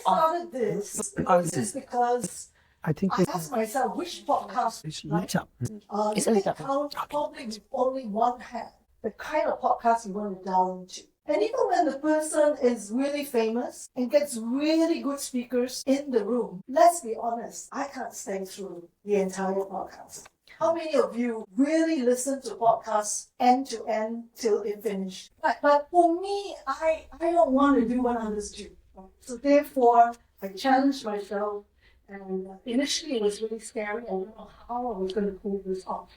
started this just because I think I asked myself which podcast, lit up. you can count probably with only one hand the kind of podcast you want to dial into. And even when the person is really famous and gets really good speakers in the room, let's be honest, I can't stay through the entire podcast. How many of you really listen to podcasts end to end till it finished? But for me, I don't want to do what others do. So therefore, I challenged myself, and initially it was really scary. I don't know how I was going to pull this off.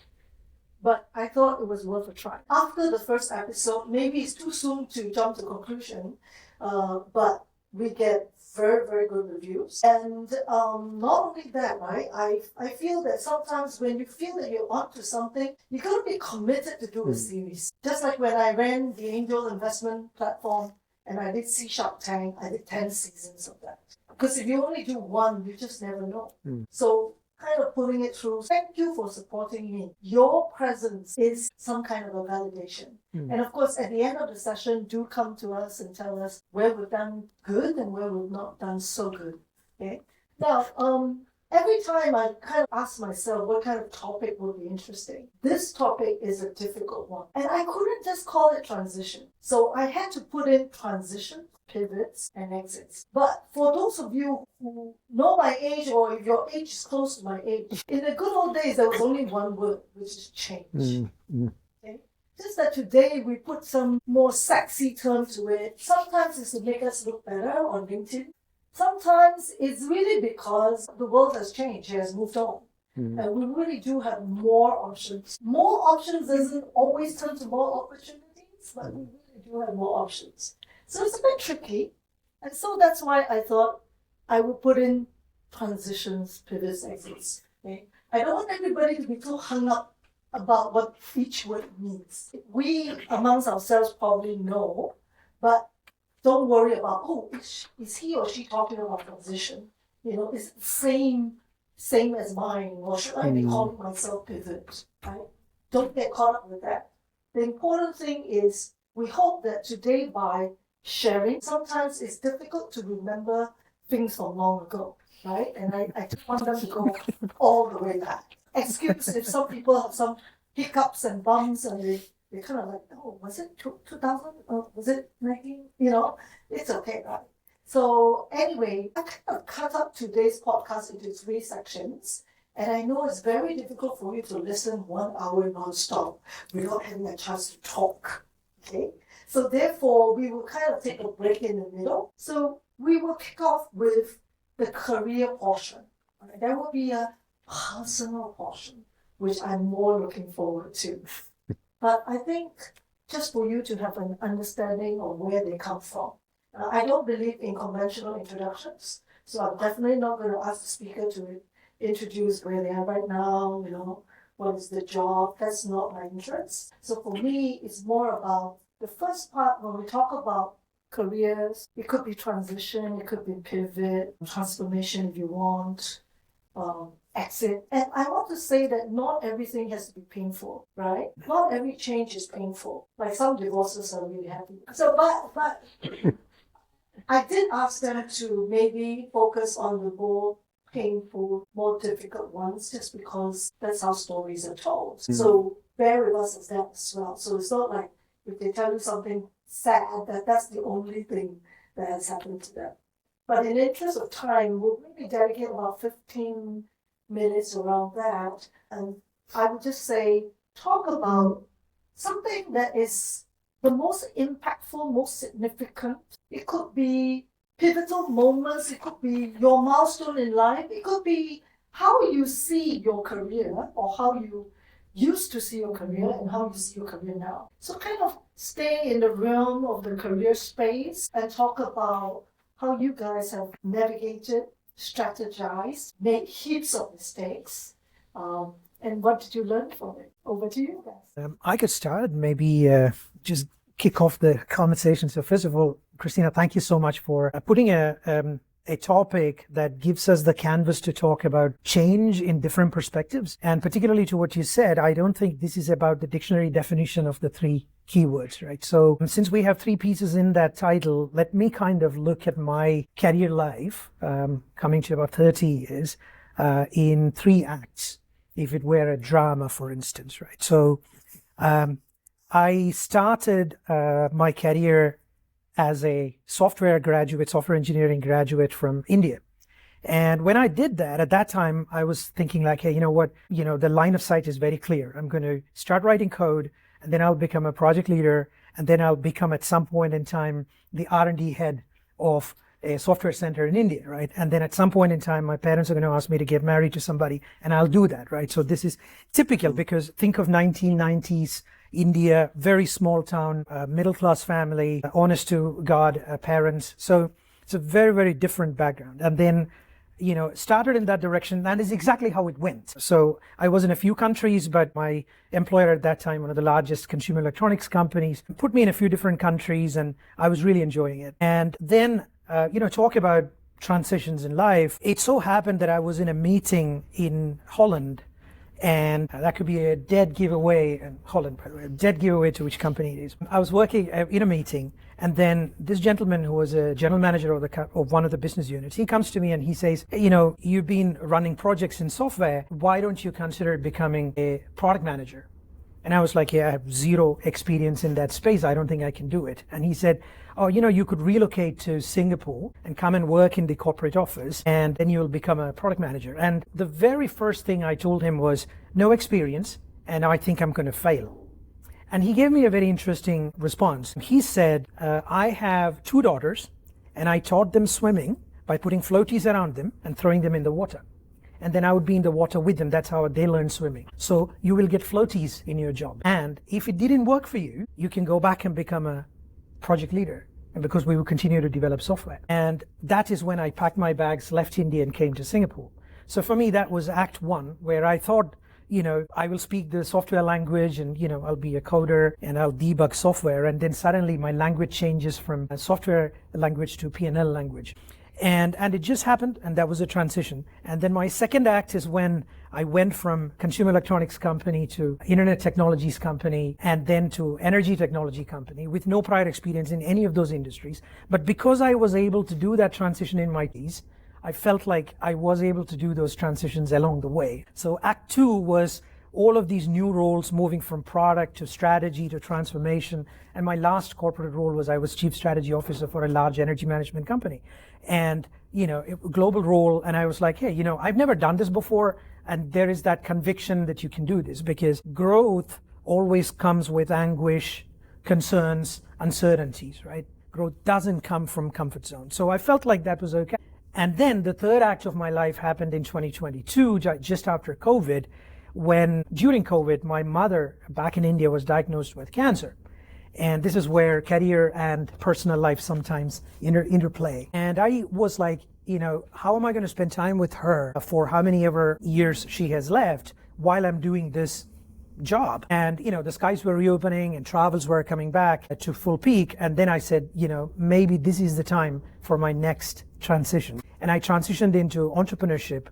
But I thought it was worth a try. After the first episode, maybe it's too soon to jump to conclusion, but we get very, very good reviews. And not only that, right, I feel that sometimes when you feel that you're onto something, you got to be committed to do a series. Just like when I ran the angel investment platform and I did Shark Tank, I did 10 seasons of that. Because if you only do one, you just never know. So kind of putting it through. Thank you for supporting me. Your presence is some kind of a validation. And of course, at the end of the session, do come to us and tell us where we've done good and where we've not done so good. Okay. Now, every time I kind of ask myself what kind of topic would be interesting. This topic is a difficult one. And I couldn't just call it transition. So I had to put in transition, pivots, and exits. But for those of you who know my age, or if your age is close to my age, in the good old days, there was only one word, which is change. Okay? Just that today we put some more sexy term to it. Sometimes it's to make us look better on LinkedIn. Sometimes it's really because the world has changed, it has moved on. And we really do have more options. More options doesn't always turn to more opportunities, but we really do have more options. So it's a bit tricky. And so that's why I thought I would put in transitions, pivots, exits. Okay? I don't want everybody to be too hung up about what each word means. We amongst ourselves probably know, but don't worry about, is he or she talking about transition? You know, is it the same as mine, or should I be calling myself pivot? Right? Don't get caught up with that. The important thing is we hope that today by sharing, sometimes it's difficult to remember things from long ago, right? And I just want them to go all the way back. Excuse if some people have some hiccups and bumps and they kind of like, was it 2000? Was it 19? You know, it's okay, right? So anyway, I kind of cut up today's podcast into 3 sections. And I know it's very difficult for you to listen 1 hour non-stop without having a chance to talk, okay? So therefore, we will kind of take a break in the middle. So we will kick off with the career portion. Right? There will be a personal portion, which I'm more looking forward to. But I think just for you to have an understanding of where they come from. I don't believe in conventional introductions, so I'm definitely not going to ask the speaker to introduce where they are right now, you know, what is the job. That's not my interest. So for me, it's more about the first part when we talk about careers. It could be transition, it could be pivot, transformation if you want, exit. And I want to say that not everything has to be painful, right? Not every change is painful. Like some divorces are really happy. So, but I did ask them to maybe focus on the more painful, more difficult ones, just because that's how stories are told. So bear with us as that as well. So it's not like if they tell you something sad, that's the only thing that has happened to them. But in the interest of time, we'll maybe dedicate about 15 minutes around that. And I would just say, talk about something that is the most impactful, most significant. It could be pivotal moments. It could be your milestone in life. It could be how you see your career, or how you used to see your career and how you see your career now. So kind of stay in the realm of the career space and talk about how you guys have navigated, strategized, made heaps of mistakes, and what did you learn from it? Over to you guys. I could start, maybe just kick off the conversation. So first of all, Christina, thank you so much for putting a a topic that gives us the canvas to talk about change in different perspectives. And particularly to what you said, I don't think this is about the dictionary definition of the three keywords, right? So since we have three pieces in that title, let me kind of look at my career life, coming to about 30 years, in three acts, if it were a drama, for instance, right? So I started my career as a software engineering graduate from India. And when I did that, at that time, I was thinking like, hey, you know what, the line of sight is very clear. I'm going to start writing code, and then I'll become a project leader, and then I'll become at some point in time the R&D head of a software center in India, right? And then at some point in time, my parents are going to ask me to get married to somebody, and I'll do that, right? So this is typical, because think of 1990s India, very small town, middle-class family, honest to God parents. So it's a very, very different background. And then, started in that direction. That is exactly how it went. So I was in a few countries, but my employer at that time, one of the largest consumer electronics companies, put me in a few different countries, and I was really enjoying it. And then, talk about transitions in life. It so happened that I was in a meeting in Holland, and that could be a dead giveaway in Holland, by the way, a dead giveaway to which company it is. I was working in a meeting, and then this gentleman who was a general manager of one of the business units, he comes to me and he says, you've been running projects in software. Why don't you consider becoming a product manager? And I was like, yeah, I have zero experience in that space. I don't think I can do it. And he said, oh, you could relocate to Singapore and come and work in the corporate office, and then you'll become a product manager. And the very first thing I told him was, no experience, and I think I'm going to fail. And he gave me a very interesting response. He said, I have two daughters, and I taught them swimming by putting floaties around them and throwing them in the water. And then I would be in the water with them. That's how they learn swimming. So you will get floaties in your job. And if it didn't work for you, you can go back and become a project leader, and because we will continue to develop software. And that is when I packed my bags, left India, and came to Singapore. So for me, that was act one, where I thought, I will speak the software language, and, I'll be a coder and I'll debug software. And then suddenly my language changes from a software language to P&L language. And it just happened, and that was a transition. And then my second act is when I went from consumer electronics company to internet technologies company, and then to energy technology company with no prior experience in any of those industries. But because I was able to do that transition in my 20s, I felt like I was able to do those transitions along the way. So act two was all of these new roles, moving from product to strategy to transformation. And my last corporate role was I was chief strategy officer for a large energy management company. And, a global role. And I was like, hey, I've never done this before. And there is that conviction that you can do this, because growth always comes with anguish, concerns, uncertainties, right? Growth doesn't come from comfort zone. So I felt like that was okay. And then the third act of my life happened in 2022, just after COVID, when during COVID, my mother back in India was diagnosed with cancer. And this is where career and personal life sometimes interplay. And I was like, how am I going to spend time with her for how many ever years she has left while I'm doing this job? And, the skies were reopening and travels were coming back to full peak. And then I said, maybe this is the time for my next transition. And I transitioned into entrepreneurship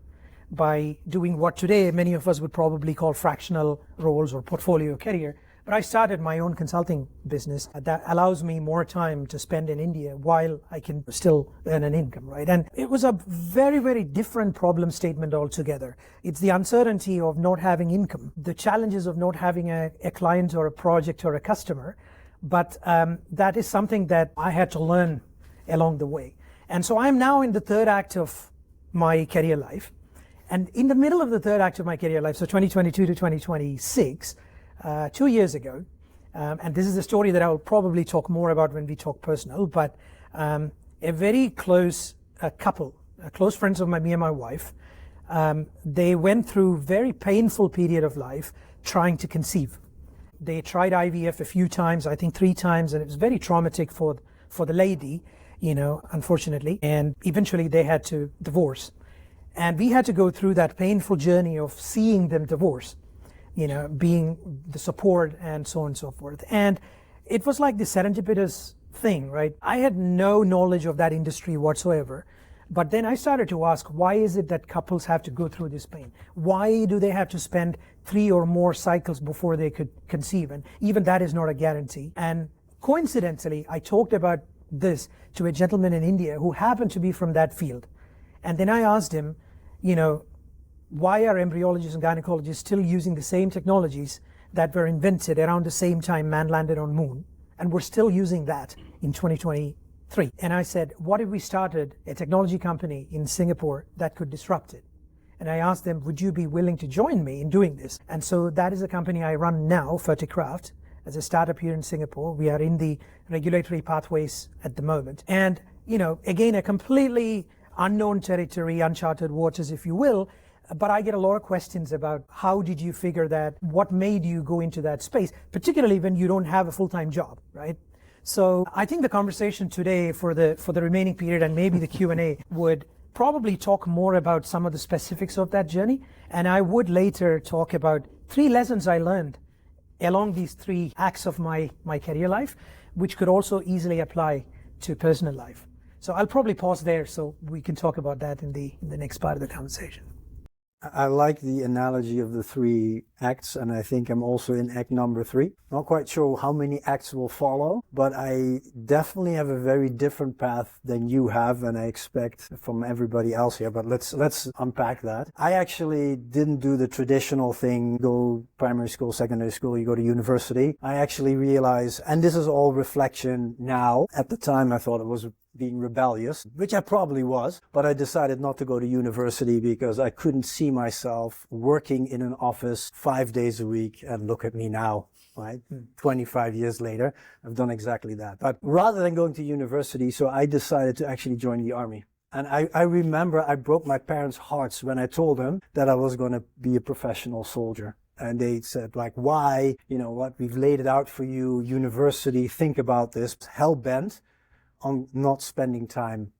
by doing what today many of us would probably call fractional roles or portfolio career. But I started my own consulting business that allows me more time to spend in India while I can still earn an income, right? And it was a very, very different problem statement altogether. It's the uncertainty of not having income, the challenges of not having a client or a project or a customer. But that is something that I had to learn along the way. And so I'm now in the third act of my career life. And in the middle of the third act of my career life, so 2022 to 2026, 2 years ago, and this is a story that I will probably talk more about when we talk personal, but a very close couple, close friends of me and my wife, they went through very painful period of life trying to conceive. They tried IVF a few times, I think 3 times, and it was very traumatic for the lady, unfortunately, and eventually they had to divorce. And we had to go through that painful journey of seeing them divorce, being the support and so on and so forth. And it was like the serendipitous thing, right? I had no knowledge of that industry whatsoever. But then I started to ask, why is it that couples have to go through this pain? Why do they have to spend 3 or more cycles before they could conceive? And even that is not a guarantee. And coincidentally, I talked about this to a gentleman in India who happened to be from that field. And then I asked him, why are embryologists and gynecologists still using the same technologies that were invented around the same time man landed on moon? And we're still using that in 2023. And I said, what if we started a technology company in Singapore that could disrupt it? And I asked them, would you be willing to join me in doing this? And so that is a company I run now, Ferticraft, as a startup here in Singapore. We are in the regulatory pathways at the moment. And, again, a completely unknown territory, uncharted waters, if you will. But I get a lot of questions about how did you figure that? What made you go into that space, particularly when you don't have a full-time job, right? So I think the conversation today for the remaining period and maybe the Q&A would probably talk more about some of the specifics of that journey. And I would later talk about 3 lessons I learned along these 3 acts of my career life, which could also easily apply to personal life. So I'll probably pause there so we can talk about that in the next part of the conversation. I like the analogy of the 3 acts, and I think I'm also in act number 3. Not quite sure how many acts will follow, but I definitely have a very different path than you have, and I expect from everybody else here, but let's unpack that. I actually didn't do the traditional thing, go primary school, secondary school, you go to university. I actually realized, and this is all reflection now, at the time I thought it was being rebellious, which I probably was, but I decided not to go to university because I couldn't see myself working in an office 5 days a week. And look at me now, right? 25 years later, I've done exactly that. But rather than going to university, so I decided to actually join the army. And I remember I broke my parents' hearts when I told them that I was going to be a professional soldier. And they said, why? We've laid it out for you, university, think about this, hell-bent on not spending time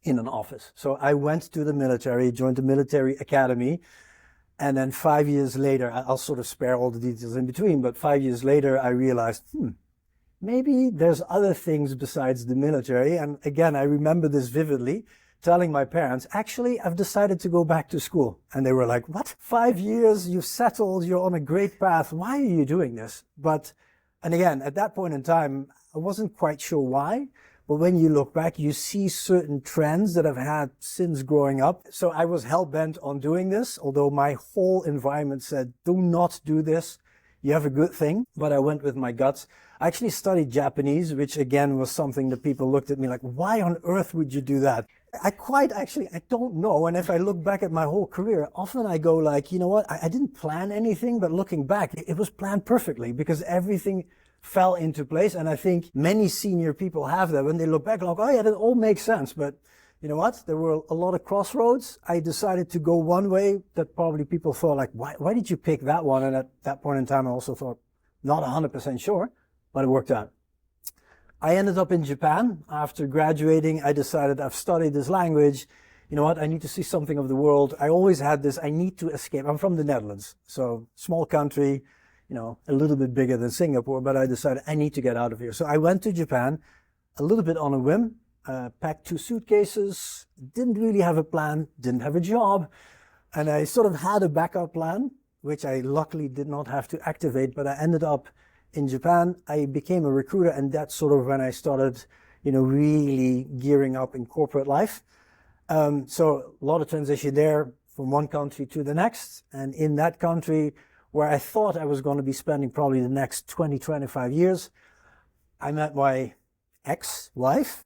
in an office. So I went to the military, joined the military academy, and then 5 years later, I'll sort of spare all the details in between, but 5 years later, I realized, maybe there's other things besides the military. And again, I remember this vividly, telling my parents, actually, I've decided to go back to school. And they were like, what? 5 years, you've settled, you're on a great path. Why are you doing this? And again, at that point in time, I wasn't quite sure why. But when you look back, you see certain trends that I've had since growing up. So I was hell-bent on doing this, although my whole environment said, do not do this. You have a good thing. But I went with my guts. I actually studied Japanese, which again was something that people looked at me like, why on earth would you do that? I don't know. And if I look back at my whole career, often I go like, you know what? I didn't plan anything, but looking back, it was planned perfectly because everything fell into place. And I think many senior people have that when they look back like, oh yeah, that all makes sense. But you know what? There were a lot of crossroads. I decided to go one way that probably people thought like, why did you pick that one? And at that point in time, I also thought not 100% sure, but it worked out. I ended up in Japan. After graduating, I decided I've studied this language. You know what? I need to see something of the world. I always had this, I need to escape. I'm from the Netherlands, so small country, a little bit bigger than Singapore, but I decided I need to get out of here. So I went to Japan a little bit on a whim, packed 2 suitcases, didn't really have a plan, didn't have a job. And I sort of had a backup plan, which I luckily did not have to activate, but I ended up in Japan. I became a recruiter, and that's sort of when I started, really gearing up in corporate life. So a lot of transition there from one country to the next. And in that country, where I thought I was going to be spending probably the next 20, 25 years, I met my ex-wife.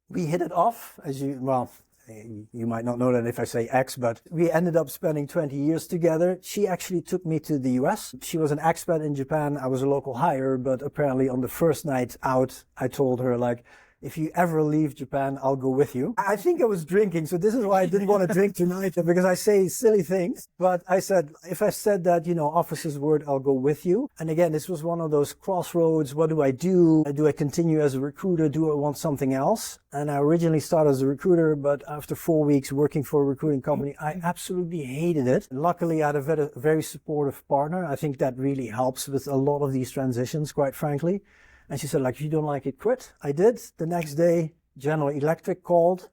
We hit it off, you might not know that if I say ex, but we ended up spending 20 years together. She actually took me to the US. She was an expat in Japan. I was a local hire, but apparently on the first night out, I told her like, if you ever leave Japan, I'll go with you. I think I was drinking, so this is why I didn't want to drink tonight, because I say silly things. But I said, if I said that, officer's word, I'll go with you. And again, this was one of those crossroads. What do I do? Do I continue as a recruiter? Do I want something else? And I originally started as a recruiter, but after 4 weeks working for a recruiting company, I absolutely hated it. Luckily, I had a very supportive partner. I think that really helps with a lot of these transitions, quite frankly. And she said, if you don't like it, quit. I did. The next day, General Electric called.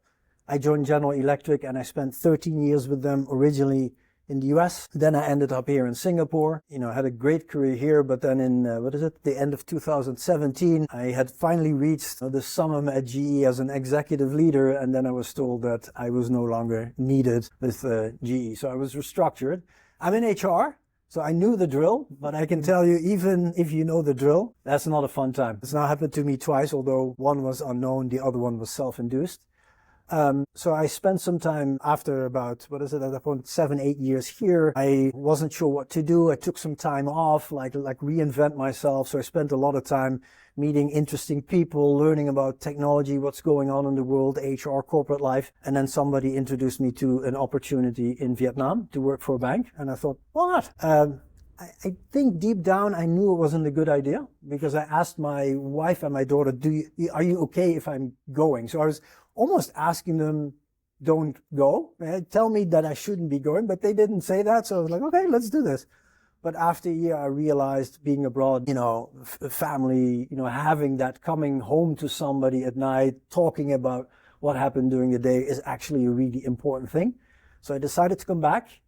I joined General Electric and I spent 13 years with them originally in the US. Then I ended up here in Singapore. Had a great career here, but then in, the end of 2017, I had finally reached the summum at GE as an executive leader, and then I was told that I was no longer needed with GE. So I was restructured. I'm in HR, so I knew the drill, but I can tell you, even if you know the drill, that's not a fun time. It's now happened to me twice, although one was unknown, the other one was self-induced. So I spent some time after about, at that point, 7-8 years here. I wasn't sure what to do. I took some time off, like reinvent myself. So I spent a lot of time meeting interesting people, learning about technology, what's going on in the world, HR, corporate life. And then somebody introduced me to an opportunity in Vietnam to work for a bank. And I thought, why not? I think deep down I knew it wasn't a good idea, because I asked my wife and my daughter, are you okay if I'm going? So I was almost asking them, don't go. Tell me that I shouldn't be going, but they didn't say that. So I was like, okay, let's do this. But after a year, I realized being abroad, family, having that coming home to somebody at night, talking about what happened during the day is actually a really important thing. So I decided to come back,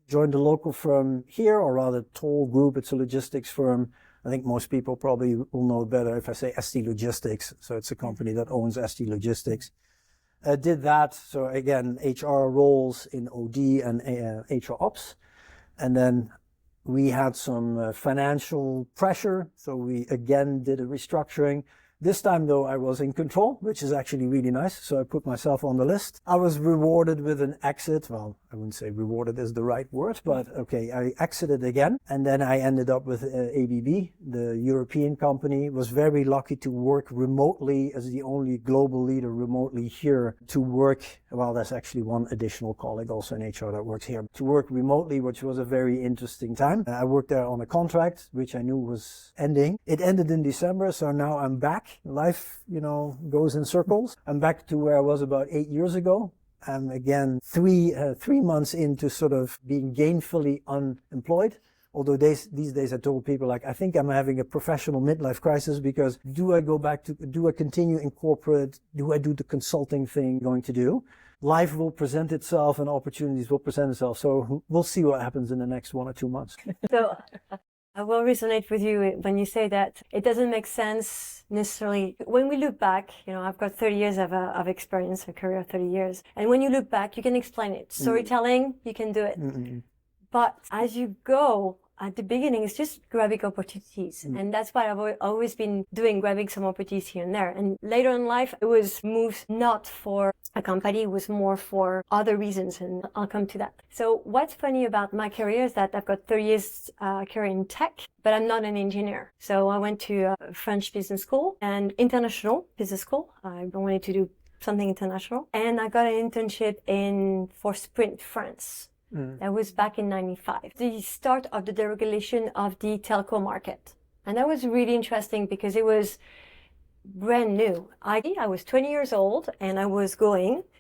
joined a local firm here, or rather Toll Group. It's a logistics firm. I think most people probably will know better if I say ST Logistics. So it's a company that owns ST Logistics. Did that. So again, HR roles in OD and HR ops. And then we had some financial pressure. So we again did a restructuring. This time, though, I was in control, which is actually really nice. So I put myself on the list. I was rewarded with an exit. Well, I wouldn't say rewarded is the right word, but okay, I exited again. And then I ended up with ABB, the European company. Was very lucky to work remotely as the only global leader remotely here to work. Well, there's actually one additional colleague also in HR that works here. To work remotely, which was a very interesting time. I worked there on a contract, which I knew was ending. It ended in December, so now I'm back. Life, goes in circles. I'm back to where I was about 8 years ago. I'm again 3 months into sort of being gainfully unemployed. Although these days I told people, I think I'm having a professional midlife crisis, because do I continue in corporate? Do I do the consulting thing I'm going to do? Life will present itself and opportunities will present itself. So we'll see what happens in the next 1 or 2 months. So I will resonate with you when you say that it doesn't make sense necessarily. When we look back, I've got 30 years of experience, a career of 30 years. And when you look back, you can explain it. Storytelling, you can do it. But as you go, at the beginning, it's just grabbing opportunities. And that's what I've always been doing, grabbing some opportunities here and there. And later in life, it was moved not for a company, it was more for other reasons. And I'll come to that. So what's funny about my career is that I've got 30 years career in tech, but I'm not an engineer. So I went to a French business school and international business school. I wanted to do something international. And I got an internship for Sprint France. That was back in 95. The start of the deregulation of the telco market. And that was really interesting because it was brand new. I was 20 years old and I was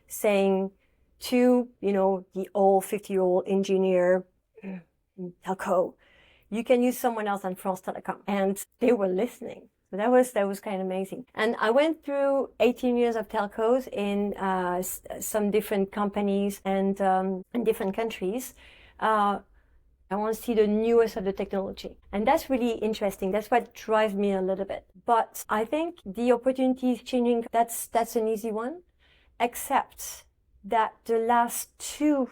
saying to, the old 50-year-old engineer, telco, you can use someone else on France Telecom. And they were listening. So that was kind of amazing. And I went through 18 years of telcos in some different companies and in different countries. I want to see the newest of the technology. And that's really interesting. That's what drives me a little bit. But I think the opportunity is changing. That's an easy one, except that the last 2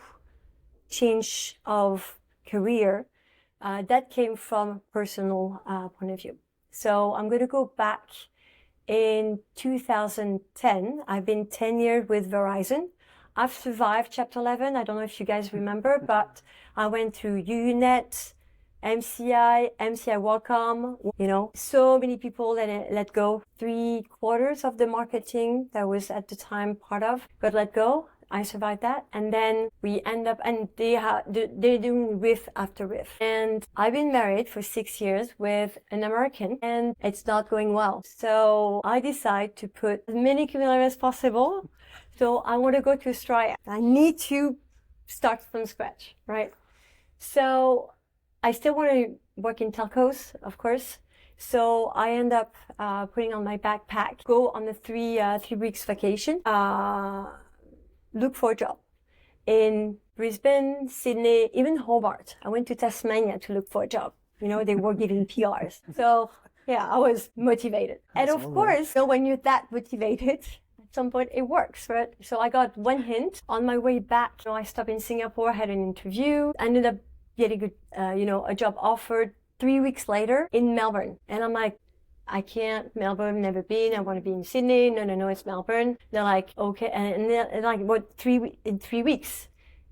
change of career, that came from personal point of view. So I'm going to go back in 2010. I've been 10 years with Verizon. I've survived Chapter 11. I don't know if you guys remember, but I went through UUNet, MCI WorldCom, so many people let go. 3/4 of the marketing that was at the time part of got let go. I survived that. And then we end up, and they're doing riff after riff. And I've been married for 6 years with an American and it's not going well. So I decide to put as many kilometers as possible. So I want to go to Australia. I need to start from scratch, right? So I still want to work in telcos, of course. So I end up putting on my backpack, go on a 3 weeks vacation. look for a job in Brisbane, Sydney, even Hobart. I went to Tasmania to look for a job. You know, they were giving PRs. So yeah, I was motivated. And of course, when you're that motivated, at some point it works, right? So I got one hint on my way back. I stopped in Singapore, had an interview, ended up getting a job offered 3 weeks later in Melbourne. And I'm like, I can't, Melbourne, never been. I want to be in Sydney. No, it's Melbourne. They're like, okay. And they're like, what, in 3 weeks?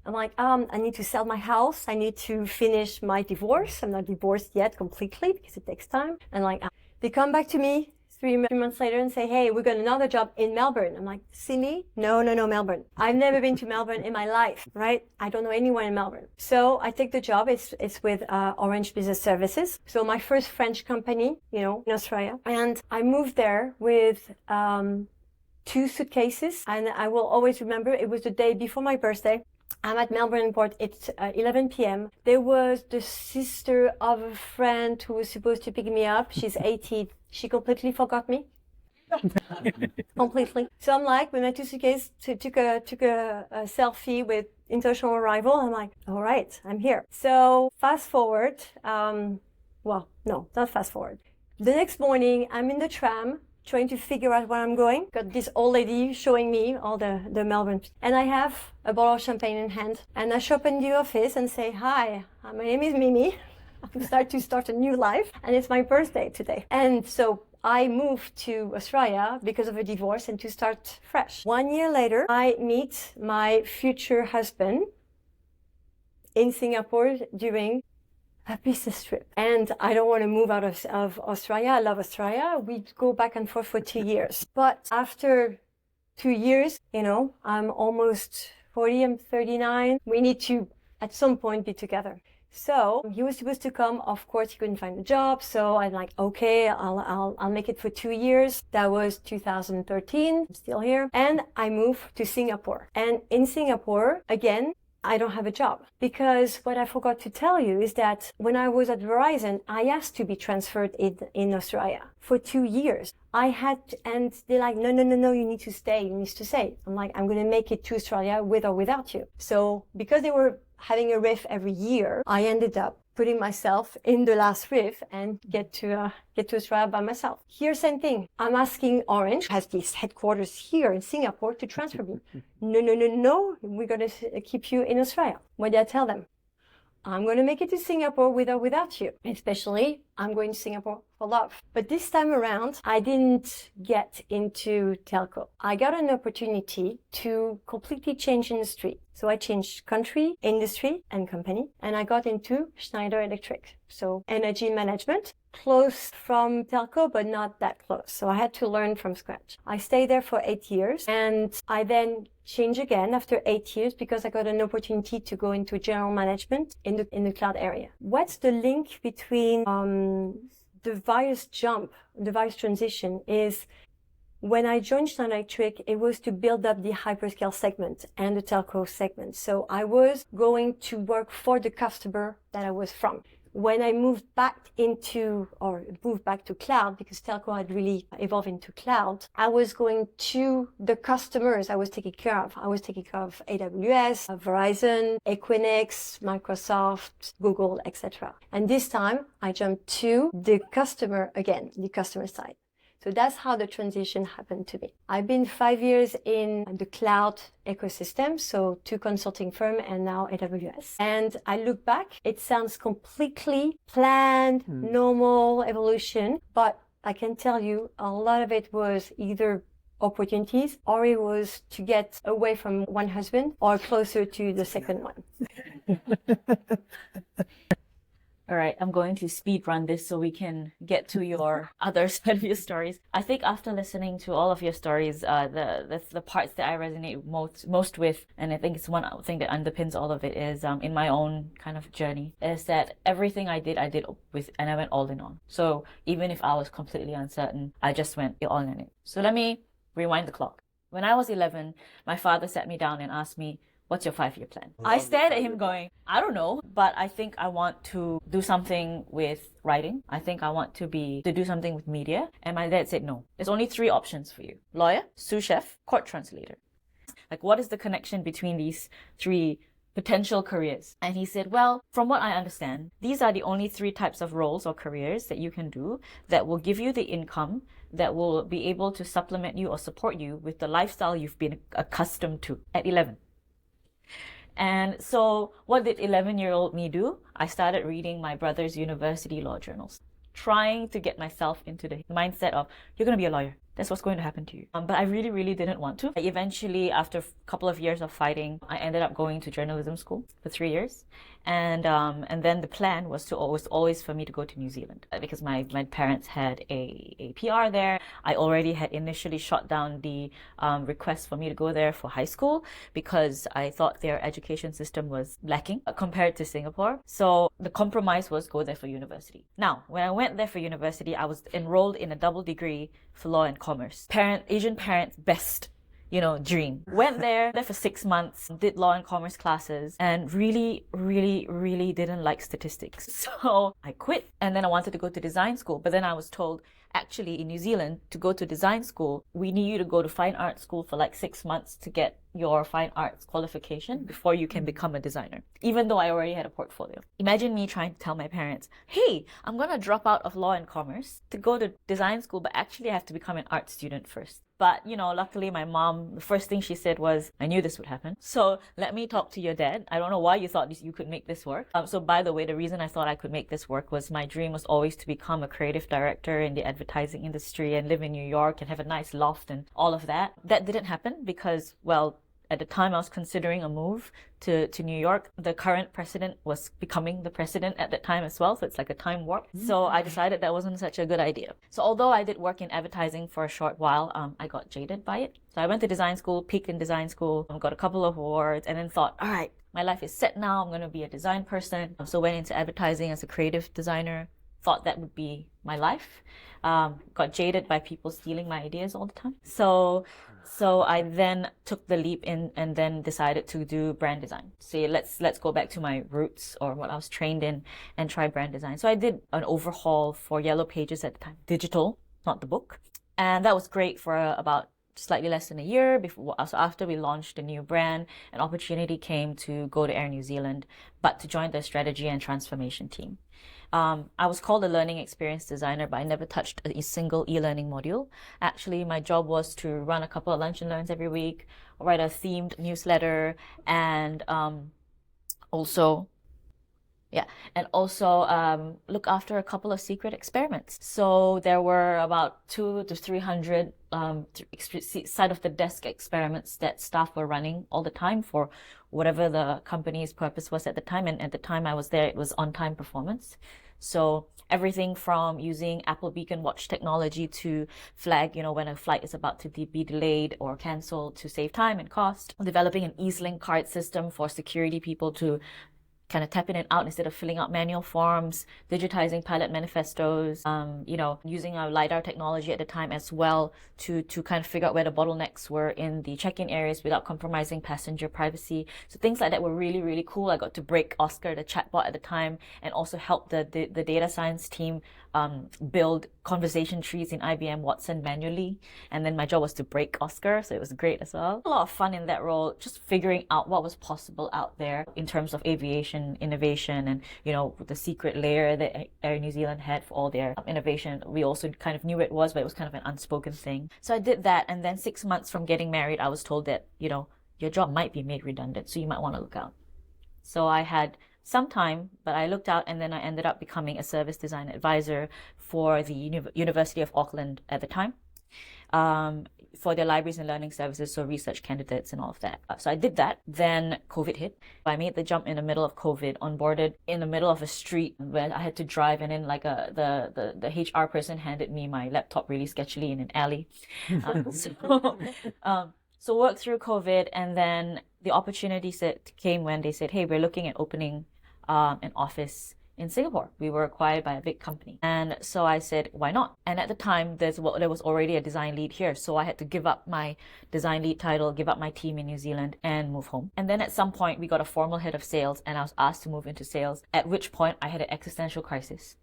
I'm like, I need to sell my house. I need to finish my divorce. I'm not divorced yet completely because it takes time. And like, they come back to me 3 months later and say, hey, we got another job in Melbourne. I'm like, Sydney? No, Melbourne. I've never been to Melbourne in my life, right? I don't know anyone in Melbourne. So I take the job. It's with Orange Business Services. So my first French company, in Australia. And I moved there with 2 suitcases. And I will always remember it was the day before my birthday. I'm at Melbourne Airport. It's 11 p.m. There was the sister of a friend who was supposed to pick me up. She's 80. She completely forgot me. Completely. So I'm like, with my 2 suitcases, took a selfie with international arrival. I'm like, all right, I'm here. So fast forward. Well, no, not fast forward. The next morning, I'm in the tram, trying to figure out where I'm going. Got this old lady showing me all the Melbourne. And I have a bottle of champagne in hand. And I show up in the office and say, hi, my name is Mimi. I'm starting to start a new life. And it's my birthday today. And so I moved to Australia because of a divorce and to start fresh. 1 year later, I meet my future husband in Singapore during a business trip. And I don't want to move out of Australia. I love Australia. We go back and forth for 2 years. But after 2 years, I'm almost 40, I'm 39. We need to, at some point, be together. So he was supposed to come. Of course, he couldn't find a job. So I'm like, okay, I'll make it for 2 years. That was 2013. I'm still here. And I moved to Singapore. And in Singapore, again, I don't have a job, because what I forgot to tell you is that when I was at Verizon, I asked to be transferred in Australia for 2 years. And they're like, no, you need to stay. You need to stay. I'm like, I'm going to make it to Australia with or without you. So because they were having a RIF every year, I ended up putting myself in the last RIF and get to Australia by myself. Here, same thing. I'm asking Orange, has this headquarters here in Singapore, to transfer me. No, we're going to keep you in Australia. What did I tell them? I'm going to make it to Singapore with or without you. Especially, I'm going to Singapore for love. But this time around, I didn't get into telco. I got an opportunity to completely change industry. So I changed country, industry, and company. And I got into Schneider Electric. So energy management, close from telco, but not that close. So I had to learn from scratch. I stayed there for 8 years, and I then changed again after 8 years because I got an opportunity to go into general management in the cloud area. What's the link between the virus transition is when I joined Schneider Electric, it was to build up the hyperscale segment and the telco segment. So I was going to work for the customer that I was from. When I moved back to cloud, because telco had really evolved into cloud, I was going to the customers I was taking care of. I was taking care of AWS, Verizon, Equinix, Microsoft, Google, etc. And this time I jumped to the customer again, the customer side. So that's how the transition happened to me. I've been 5 years in the cloud ecosystem, so 2 consulting firms and now AWS. And I look back, it sounds completely planned, normal evolution, but I can tell you a lot of it was either opportunities, or it was to get away from one husband or closer to the second one. All right, I'm going to speed run this so we can get to your other side of your stories. I think after listening to all of your stories, the parts that I resonate most with, and I think it's one thing that underpins all of it is in my own kind of journey, is that everything I did with, and I went all in on. So even if I was completely uncertain, I just went all in it. So let me rewind the clock. When I was 11, my father sat me down and asked me, what's your 5-year plan? I stared at him going, I don't know, but I think I want to do something with writing. I think I want to do something with media. And my dad said, no, there's only 3 options for you. Lawyer, sous chef, court translator. Like, what is the connection between these three potential careers? And he said, well, from what I understand, these are the only three types of roles or careers that you can do that will give you the income that will be able to supplement you or support you with the lifestyle you've been accustomed to at 11. And so what did 11-year-old me do? I started reading my brother's university law journals, trying to get myself into the mindset of, you're going to be a lawyer. That's what's going to happen to you. But I really, really didn't want to. Eventually, after a couple of years of fighting, I ended up going to journalism school for 3 years. And then the plan was always for me to go to New Zealand because my parents had a PR there. I already had initially shot down the request for me to go there for high school because I thought their education system was lacking compared to Singapore. So the compromise was go there for university. Now, when I went there for university, I was enrolled in a double degree for law and commerce. Asian parents' best dream. Went there for 6 months, did law and commerce classes, and really, really, really didn't like statistics. So I quit, and then I wanted to go to design school. But then I was told, actually, in New Zealand, to go to design school, we need you to go to fine art school for like 6 months to get your fine arts qualification before you can become a designer, even though I already had a portfolio. Imagine me trying to tell my parents, hey, I'm going to drop out of law and commerce to go to design school, but actually I have to become an art student first. But, luckily my mom, the first thing she said was, I knew this would happen. So let me talk to your dad. I don't know why you thought you could make this work. So by the way, the reason I thought I could make this work was my dream was always to become a creative director in the advertising industry and live in New York and have a nice loft and all of that. That didn't happen because, well, at the time I was considering a move to New York. The current president was becoming the president at that time as well, so it's like a time warp. So I decided that wasn't such a good idea. So although I did work in advertising for a short while, I got jaded by it. So I went to design school, peaked in design school, got a couple of awards, and then thought, all right, my life is set now, I'm going to be a design person. So went into advertising as a creative designer, thought that would be my life. Got jaded by people stealing my ideas all the time. So I then took the leap in and then decided to do brand design. So let's go back to my roots or what I was trained in and try brand design. So I did an overhaul for Yellow Pages at the time, digital, not the book. And that was great for about slightly less than a year. So after we launched the new brand, an opportunity came to go to Air New Zealand, but to join the strategy and transformation team. I was called a learning experience designer, but I never touched a single e-learning module. Actually, my job was to run a couple of lunch and learns every week, write a themed newsletter, and also look after a couple of secret experiments. So there were about 200 to 300 side of the desk experiments that staff were running all the time for whatever the company's purpose was at the time. And at the time I was there, it was on-time performance. So everything from using Apple Beacon Watch technology to flag, when a flight is about to be delayed or canceled to save time and cost, developing an EaseLink card system for security people to kind of tap in and out instead of filling out manual forms, digitizing pilot manifestos, using our LiDAR technology at the time as well to kind of figure out where the bottlenecks were in the check-in areas without compromising passenger privacy. So things like that were really, really cool. I got to break Oscar, the chatbot at the time, and also help the data science team build conversation trees in IBM Watson manually. And then my job was to break Oscar, so it was great as well. A lot of fun in that role, just figuring out what was possible out there in terms of aviation innovation and, the secret layer that Air New Zealand had for all their innovation. We also kind of knew it was, but it was kind of an unspoken thing. So I did that, and then 6 months from getting married, I was told that, your job might be made redundant, so you might want to look out. So I had some time, but I looked out, and then I ended up becoming a service design advisor for the University of Auckland at the time, for their libraries and learning services, so research candidates and all of that. So I did that. Then COVID hit. I made the jump in the middle of COVID, onboarded in the middle of a street where I had to drive, and then the HR person handed me my laptop really sketchily in an alley. So worked through COVID, and then the opportunity came when they said, hey, we're looking at opening an office in Singapore. We were acquired by a big company. And so I said, why not? And at the time, there was already a design lead here. So I had to give up my design lead title, give up my team in New Zealand, and move home. And then at some point, we got a formal head of sales, and I was asked to move into sales, at which point I had an existential crisis.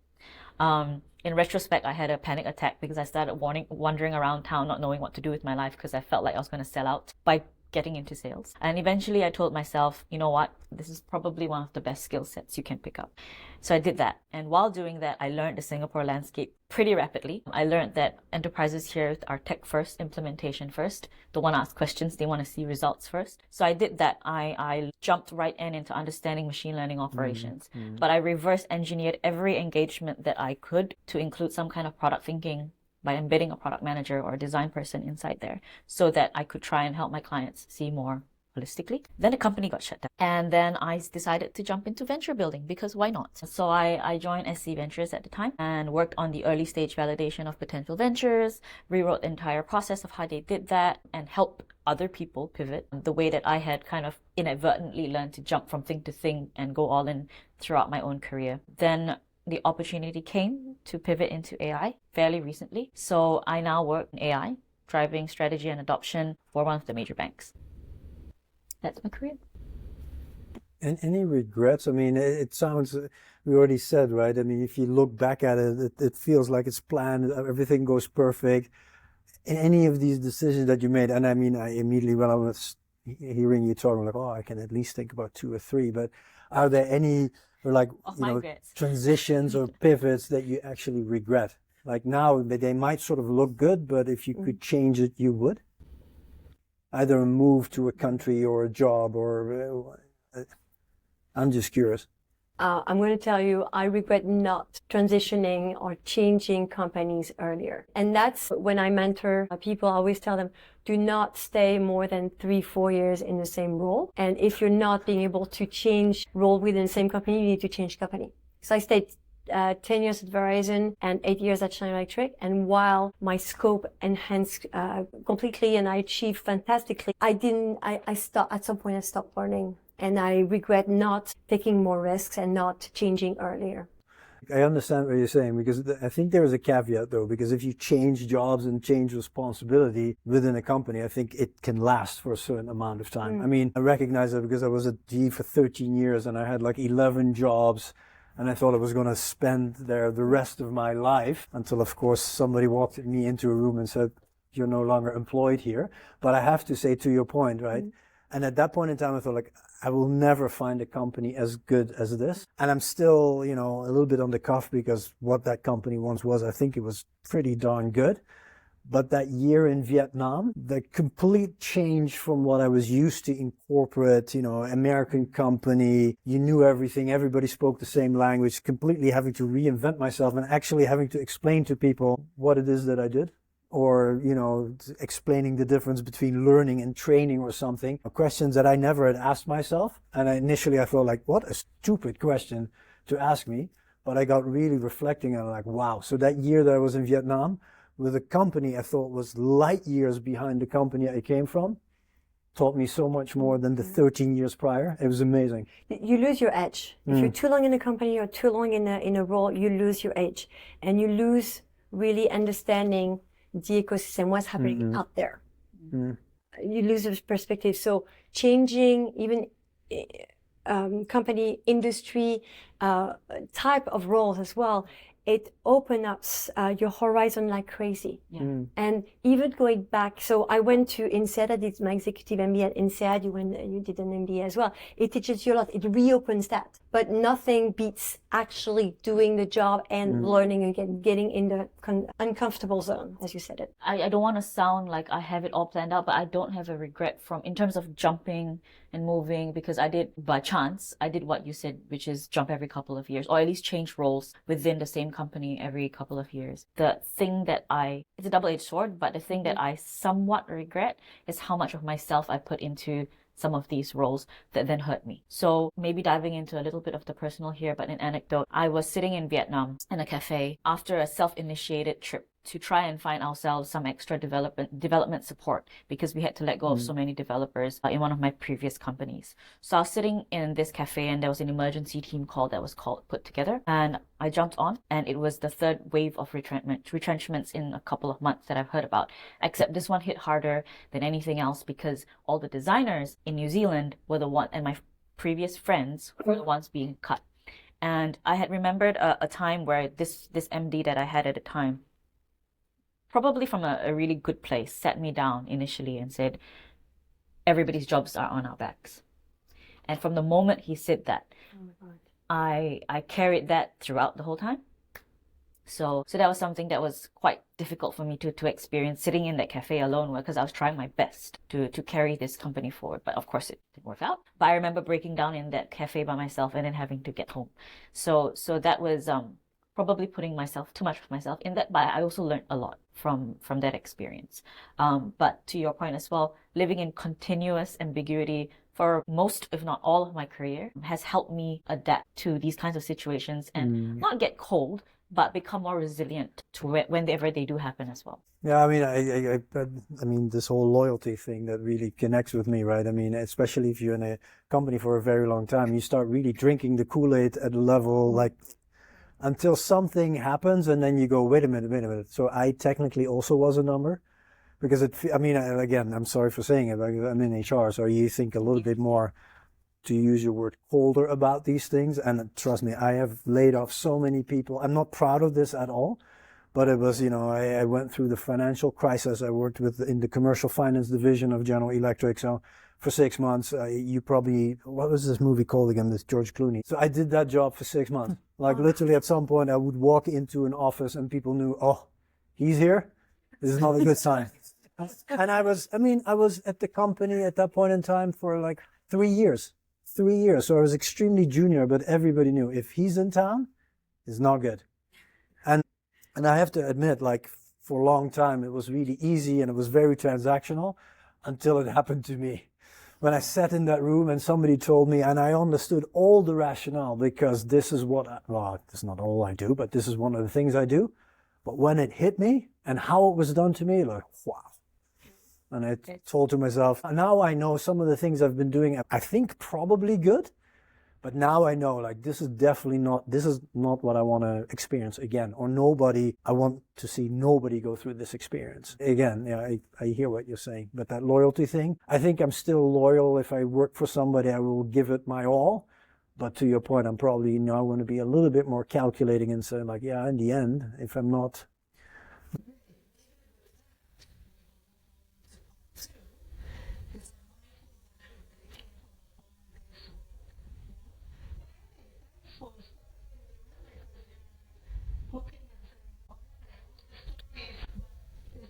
In retrospect, I had a panic attack because I started wandering around town, not knowing what to do with my life because I felt like I was going to sell out. By getting into sales. And eventually I told myself, you know what, this is probably one of the best skill sets you can pick up. So I did that. And while doing that, I learned the Singapore landscape pretty rapidly. I learned that enterprises here are tech first, implementation first. Don't want to ask questions, they want to see results first. So I did that. I jumped right into understanding machine learning operations. But I reverse engineered every engagement that I could to include some kind of product thinking by embedding a product manager or a design person inside there so that I could try and help my clients see more holistically. Then the company got shut down. And then I decided to jump into venture building because why not? So I joined SC Ventures at the time and worked on the early stage validation of potential ventures, rewrote the entire process of how they did that and helped other people pivot the way that I had kind of inadvertently learned to jump from thing to thing and go all in throughout my own career. Then the opportunity came to pivot into AI fairly recently. So I now work in AI, driving strategy and adoption for one of the major banks. That's my career. And any regrets? I mean, it sounds, we already said, right? I mean, if you look back at it, it feels like it's planned, everything goes perfect. In any of these decisions that you made, and I mean, I immediately, when I was hearing you talk, I'm like, oh, I can at least think about 2 or 3, but are there any, or like, transitions or pivots that you actually regret? Like now, they might sort of look good, but if you could change it, you would? Either a move to a country or a job, or I'm just curious. I'm going to tell you, I regret not transitioning or changing companies earlier. And that's when I mentor people, I always tell them, do not stay more than 3-4 years in the same role. And if you're not being able to change role within the same company, you need to change company. So I stayed 10 years at Verizon and 8 years at Schneider Electric. And while my scope enhanced completely and I achieved fantastically, I stopped, at some point I stopped learning. And I regret not taking more risks and not changing earlier. I understand what you're saying, because I think there is a caveat though, because if you change jobs and change responsibility within a company, I think it can last for a certain amount of time. I mean, I recognize that because I was at GE for 13 years and I had like 11 jobs. And I thought I was going to spend there the rest of my life until, of course, somebody walked me into a room and said, you're no longer employed here. But I have to say, to your point, right? And at that point in time, I thought, like, I will never find a company as good as this. And I'm still, you know, a little bit on the cuff because what that company once was, I think it was pretty darn good. But that year in Vietnam, the complete change from what I was used to in corporate, you know, American company, you knew everything, everybody spoke the same language, completely having to reinvent myself and actually having to explain to people what it is that I did. Or, you know, explaining the difference between learning and training or something. Questions that I never had asked myself. And initially I thought like, what a stupid question to ask me. But I got really reflecting and like, wow. So that year that I was in Vietnam, with a company I thought was light years behind the company I came from, taught me so much more than the 13 years prior. It was amazing. You lose your edge. If you're too long in a company or too long in a role, you lose your edge. And you lose really understanding the ecosystem, what's happening out there. You lose your perspective. So changing even company, industry, type of roles as well, it opens up your horizon like crazy. And even going back, so I went to INSEAD, I did my executive MBA at INSEAD, you did an MBA as well. It teaches you a lot, it reopens that. But nothing beats actually doing the job and learning again, getting in the uncomfortable zone, as you said it. I don't want to sound like I have it all planned out, but I don't have a regret in terms of jumping and moving, because I did, by chance, I did what you said, which is jump every couple of years, or at least change roles within the same company every couple of years. The thing that it's a double-edged sword, but the thing that I somewhat regret is how much of myself I put into some of these roles that then hurt me. So maybe diving into a little bit of the personal here, but an anecdote. I was sitting in Vietnam in a cafe after a self-initiated trip to try and find ourselves some extra development support, because we had to let go of so many developers in one of my previous companies. So I was sitting in this cafe and there was an emergency team call that was put together, and I jumped on, and it was the third wave of retrenchments in a couple of months that I've heard about, except this one hit harder than anything else because all the designers in New Zealand were the one, and my previous friends were the ones being cut. And I had remembered a time where this MD that I had at the time, probably from a really good place, sat me down initially and said, everybody's jobs are on our backs. And from the moment he said that, I carried that throughout the whole time. So that was something that was quite difficult for me to experience, sitting in that cafe alone, because I was trying my best to carry this company forward. But of course it didn't work out. But I remember breaking down in that cafe by myself and then having to get home. So that was probably putting too much of myself in that, but I also learned a lot from that experience. But to your point as well, living in continuous ambiguity for most, if not all, of my career has helped me adapt to these kinds of situations and not get cold, but become more resilient to whenever they do happen as well. Yeah, I mean, I mean, this whole loyalty thing that really connects with me, right? I mean, especially if you're in a company for a very long time, you start really drinking the Kool-Aid at a level like until something happens, and then you go, wait a minute. So I technically also was a number, because I mean, again, I'm sorry for saying it, but I'm in HR, so you think a little bit more, to use your word, colder about these things. And trust me, I have laid off so many people. I'm not proud of this at all, but it was, I went through the financial crisis. I worked in the commercial finance division of General Electric. So for 6 months, what was this movie called again? This George Clooney. So I did that job for 6 months. Like literally at some point I would walk into an office and people knew, oh, he's here. This is not a good sign. And I was at the company at that point in time for like 3 years. 3 years. So I was extremely junior, but everybody knew if he's in town, it's not good. And I have to admit, like for a long time, it was really easy and it was very transactional until it happened to me. When I sat in that room and somebody told me, and I understood all the rationale, because this is this is not all I do, but this is one of the things I do. But when it hit me and how it was done to me, like, wow. And I told to myself, now I know some of the things I've been doing, I think probably good, but now I know, like, this is not what I want to experience again, or I want to see nobody go through this experience. Again, yeah, I hear what you're saying, but that loyalty thing, I think I'm still loyal. If I work for somebody, I will give it my all. But to your point, I'm probably now going to be a little bit more calculating and say, like, yeah, in the end, if I'm not...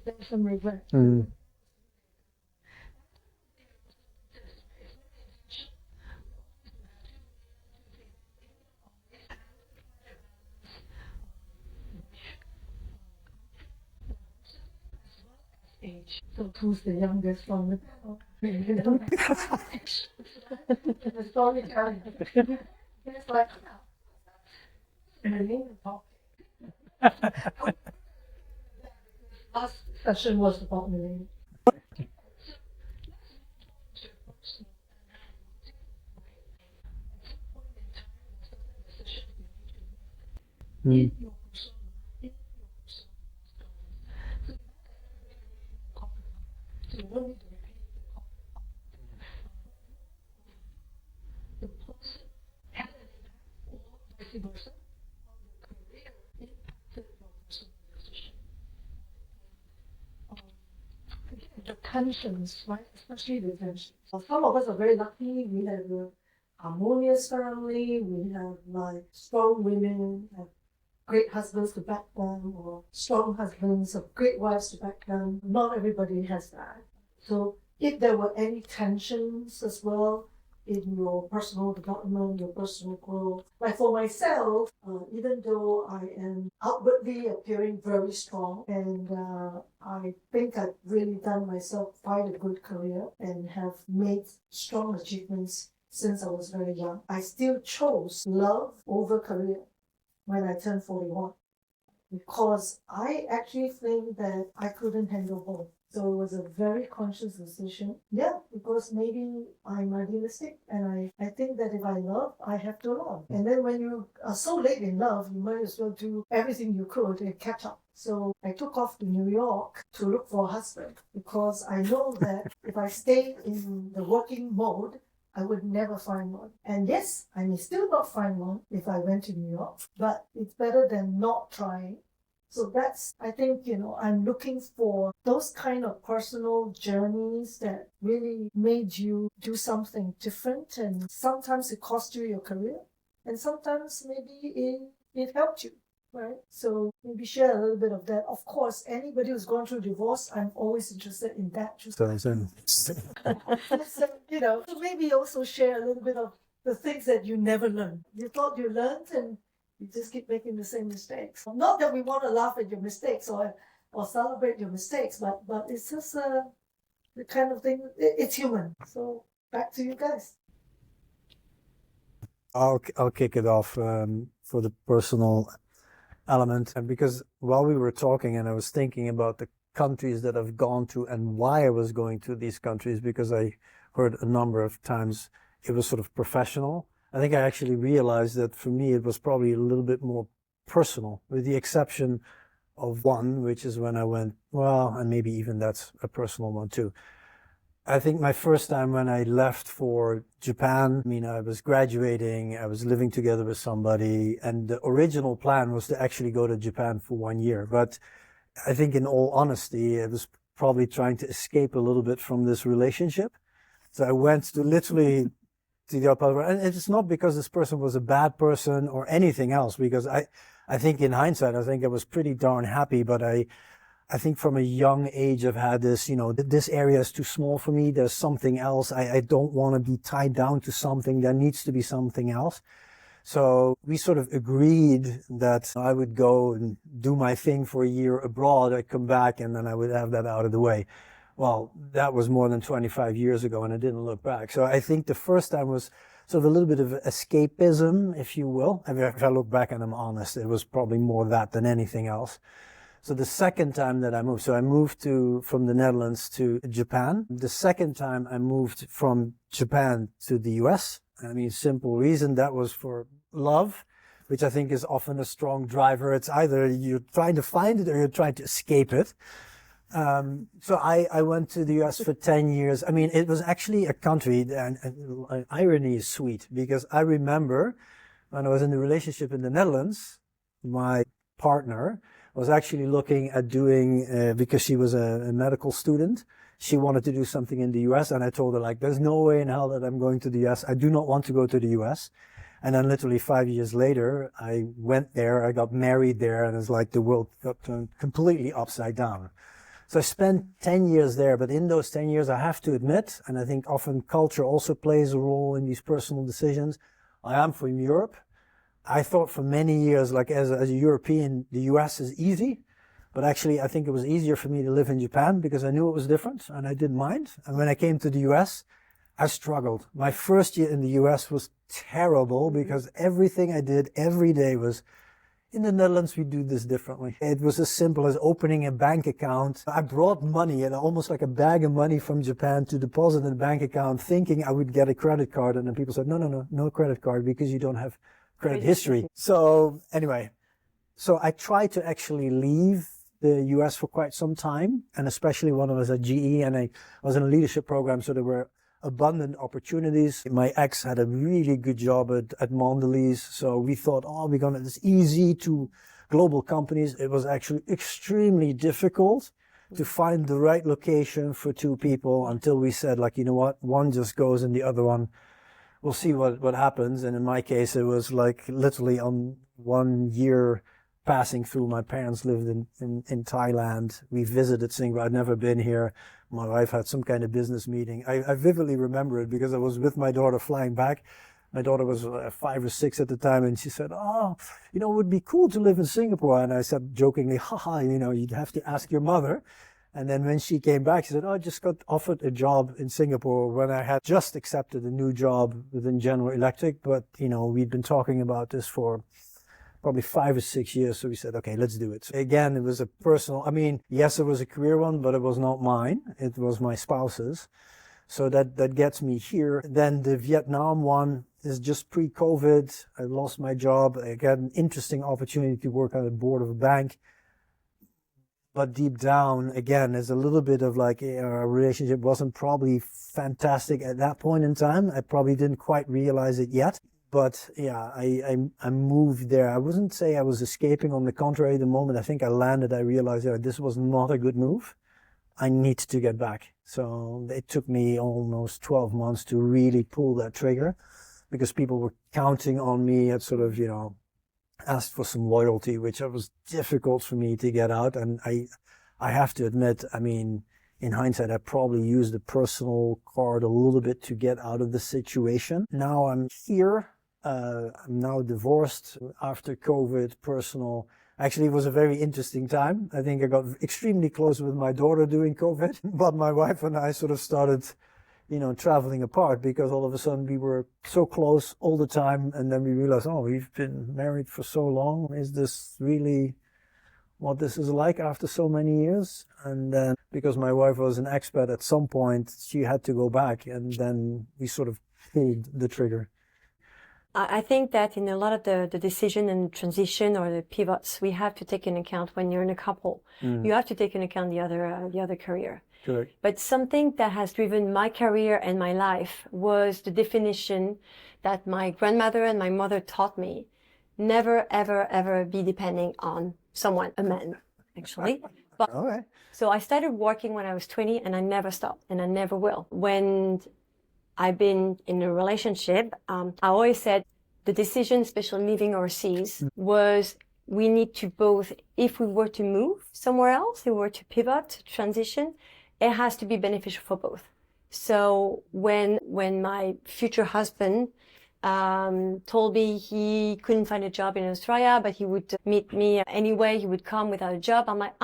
There's some regret. Age. So who's the youngest on the panel? The storytelling. It's like, last session was about millennials. The tensions, right? Especially the tensions. Some of us are very lucky. We have a harmonious family. We have like strong women, have great husbands to back them, or strong husbands have great wives to back them. Not everybody has that. So if there were any tensions as well in your personal development, your personal growth, like for myself, even though I am outwardly appearing very strong, and I think I've really done myself quite a good career and have made strong achievements since I was very young, I still chose love over career when I turned 41, because I actually think that I couldn't handle both. So it was a very conscious decision. Yeah, because maybe I'm idealistic and I think that if I love, I have to love. And then when you are so late in love, you might as well do everything you could and catch up. So I took off to New York to look for a husband, because I know that if I stayed in the working mode, I would never find one. And yes, I may still not find one if I went to New York, but it's better than not trying So that's, I think, I'm looking for those kind of personal journeys that really made you do something different. And sometimes it cost you your career. And sometimes maybe it helped you, right? So maybe share a little bit of that. Of course, anybody who's gone through divorce, I'm always interested in that. So, maybe also share a little bit of the things that you never learned. You thought you learned and you just keep making the same mistakes. Not that we want to laugh at your mistakes or celebrate your mistakes, but it's just the kind of thing, it's human. So back to you guys. I'll kick it off for the personal element. And because while we were talking and I was thinking about the countries that I've gone to and why I was going to these countries, because I heard a number of times it was sort of professional. I think I actually realized that for me, it was probably a little bit more personal, with the exception of one, which is when I went, and maybe even that's a personal one too. I think my first time when I left for Japan, I was graduating, I was living together with somebody, and the original plan was to actually go to Japan for 1 year. But I think in all honesty, I was probably trying to escape a little bit from this relationship. So I went to literally to the upper, and it's not because this person was a bad person or anything else, because I think in hindsight, I think I was pretty darn happy, but I think from a young age, I've had this, this area is too small for me. There's something else. I don't want to be tied down to something. There needs to be something else. So we sort of agreed that I would go and do my thing for a year abroad. I'd come back and then I would have that out of the way. Well, that was more than 25 years ago and I didn't look back. So I think the first time was sort of a little bit of escapism, if you will. If I look back and I'm honest, it was probably more that than anything else. So the second time that I moved, I moved from the Netherlands to Japan. The second time I moved from Japan to the US. Simple reason, that was for love, which I think is often a strong driver. It's either you're trying to find it or you're trying to escape it. So I went to the US for 10 years. It was actually a country, and irony is sweet, because I remember when I was in the relationship in the Netherlands, my partner was actually looking at doing, because she was a medical student, she wanted to do something in the US, and I told her, there's no way in hell that I'm going to the US. I do not want to go to the US. And then literally 5 years later, I went there, I got married there, and it's like the world got turned completely upside down. So I spent 10 years there, but in those 10 years, I have to admit, and I think often culture also plays a role in these personal decisions. I am from Europe. I thought for many years, as a European, the US is easy, but actually I think it was easier for me to live in Japan because I knew it was different and I didn't mind. And when I came to the US, I struggled. My first year in the US was terrible because everything I did every day was, in the Netherlands, we do this differently. It was as simple as opening a bank account. I brought money, and almost like a bag of money from Japan, to deposit in a bank account, thinking I would get a credit card. And then people said, no credit card because you don't have credit history. So anyway, I tried to actually leave the US for quite some time, and especially when I was at GE and I was in a leadership program, so there were abundant opportunities. My ex had a really good job at Mondelez, so we thought, it's easy to global companies. It was actually extremely difficult to find the right location for two people until we said, one just goes and the other one, we'll see what happens. And in my case, it was literally on 1 year passing through. My parents lived in Thailand. We visited Singapore. I'd never been here. My wife had some kind of business meeting. I vividly remember it because I was with my daughter flying back. My daughter was 5 or 6 at the time, and she said, it would be cool to live in Singapore. And I said jokingly, you'd have to ask your mother. And then when she came back, she said, I just got offered a job in Singapore when I had just accepted a new job within General Electric. But, we'd been talking about this for probably 5 or 6 years. So we said, okay, let's do it. So again, it was a personal, yes, it was a career one, but it was not mine. It was my spouse's. So that gets me here. Then the Vietnam one is just pre-COVID. I lost my job. I got an interesting opportunity to work on the board of a bank. But deep down, again, there's a little bit of our relationship wasn't probably fantastic at that point in time. I probably didn't quite realize it yet. But yeah, I moved there. I wouldn't say I was escaping. On the contrary, the moment I think I landed, I realized that this was not a good move. I need to get back. So it took me almost 12 months to really pull that trigger, because people were counting on me, had sort of, asked for some loyalty, which was difficult for me to get out. And I have to admit, I mean, in hindsight, I probably used the personal card a little bit to get out of the situation. Now I'm here. I'm now divorced after COVID, personal. Actually, it was a very interesting time. I think I got extremely close with my daughter during COVID, but my wife and I sort of started, traveling apart, because all of a sudden we were so close all the time. And then we realized, oh, we've been married for so long. Is this really what this is like after so many years? And then because my wife was an expat, at some point she had to go back, and then we sort of pulled the trigger. I think that in a lot of the decision and transition or the pivots, we have to take into account when you're in a couple. You have to take into account the other career. Correct. But something that has driven my career and my life was the definition that my grandmother and my mother taught me: never, ever, ever be depending on someone, a man, actually. But Okay. so I started working when I was 20, and I never stopped, and I never will. When I've been in a relationship, I always said the decision, especially living overseas, was we need to both, if we were to move somewhere else, if we were to pivot, transition, it has to be beneficial for both. So when my future husband told me he couldn't find a job in Australia, but he would meet me anyway, he would come without a job, I'm like,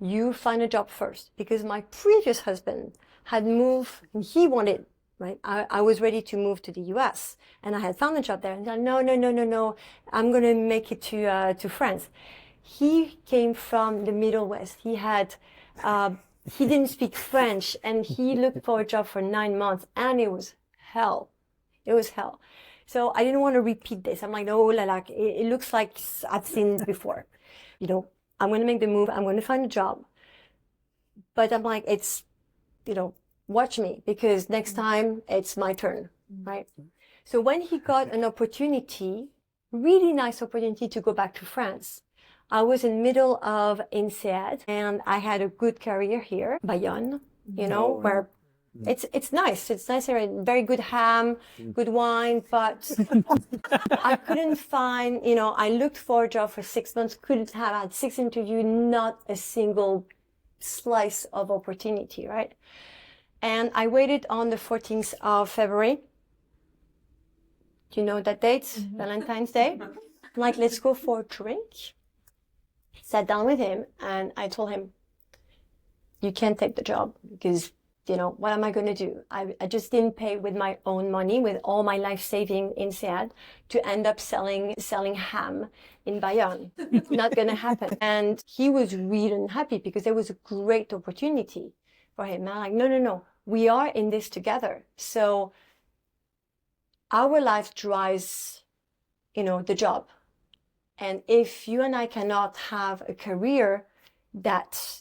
you find a job first. Because my previous husband had moved, and he wanted, right? I was ready to move to the US, and I had found a job there. And he's like, no, I'm going to make it to France. He came from the Middle West. He had, he didn't speak French, and he looked for a job for 9 months, and it was hell. It was hell. So I didn't want to repeat this. I'm like, no, like, it looks like I've seen it before. I'm going to make the move. I'm going to find a job. But I'm like, it's, watch me, because next time it's my turn, right? So when he got an opportunity, really nice opportunity to go back to France, I was in middle of INSEAD, and I had a good career here, Bayonne, where it's nice. It's nice here, very good ham, good wine, but I couldn't find, I looked for a job for 6 months, couldn't have had 6 interviews, not a single slice of opportunity, right? And I waited on the 14th of February. Do you know that date? Valentine's Day. I'm like, let's go for a drink. Sat down with him, and I told him, you can't take the job, because, what am I going to do? I just didn't pay with my own money, with all my life saving in SEAD, to end up selling ham in Bayonne. Not going to happen. And he was really unhappy, because there was a great opportunity for him. And I'm like, no, we are in this together. So our life drives, the job. And if you and I cannot have a career